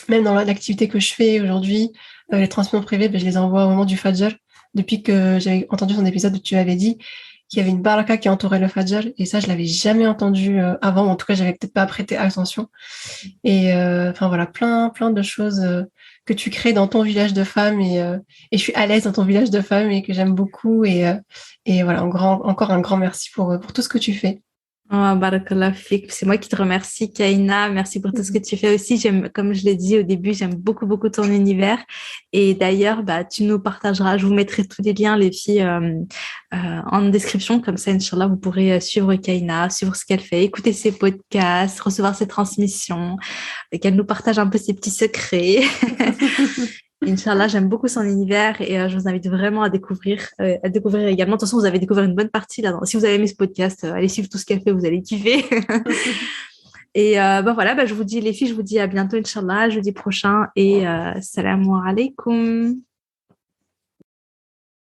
même dans l'activité que je fais aujourd'hui. Les transmissions privées, je les envoie au moment du Fajr. Depuis que j'avais entendu ton épisode où tu avais dit qu'il y avait une baraka qui entourait le Fajr, et ça, je l'avais jamais entendu avant, ou en tout cas, j'avais peut-être pas prêté attention. Et enfin voilà, plein de choses que tu crées dans ton village de femmes, et je suis à l'aise dans ton village de femmes et que j'aime beaucoup. Et voilà, encore un grand merci pour tout ce que tu fais. Oh, barakallah fik. C'est moi qui te remercie, Kaina. Merci pour tout ce que tu fais aussi. Comme je l'ai dit au début, j'aime beaucoup, beaucoup ton univers. Et d'ailleurs, bah, tu nous partageras, je vous mettrai tous les liens, les filles, en description. Comme ça, Inch'Allah, vous pourrez suivre Kaina, suivre ce qu'elle fait, écouter ses podcasts, recevoir ses transmissions, et qu'elle nous partage un peu ses petits secrets. Inch'Allah, j'aime beaucoup son univers et je vous invite vraiment à découvrir également. De toute façon, vous avez découvert une bonne partie là. Si vous avez aimé ce podcast, allez suivre tout ce qu'elle fait, vous allez kiffer. Et bah voilà, bah, je vous dis les filles, je vous dis à bientôt, Inch'Allah, jeudi prochain et salam alaikum.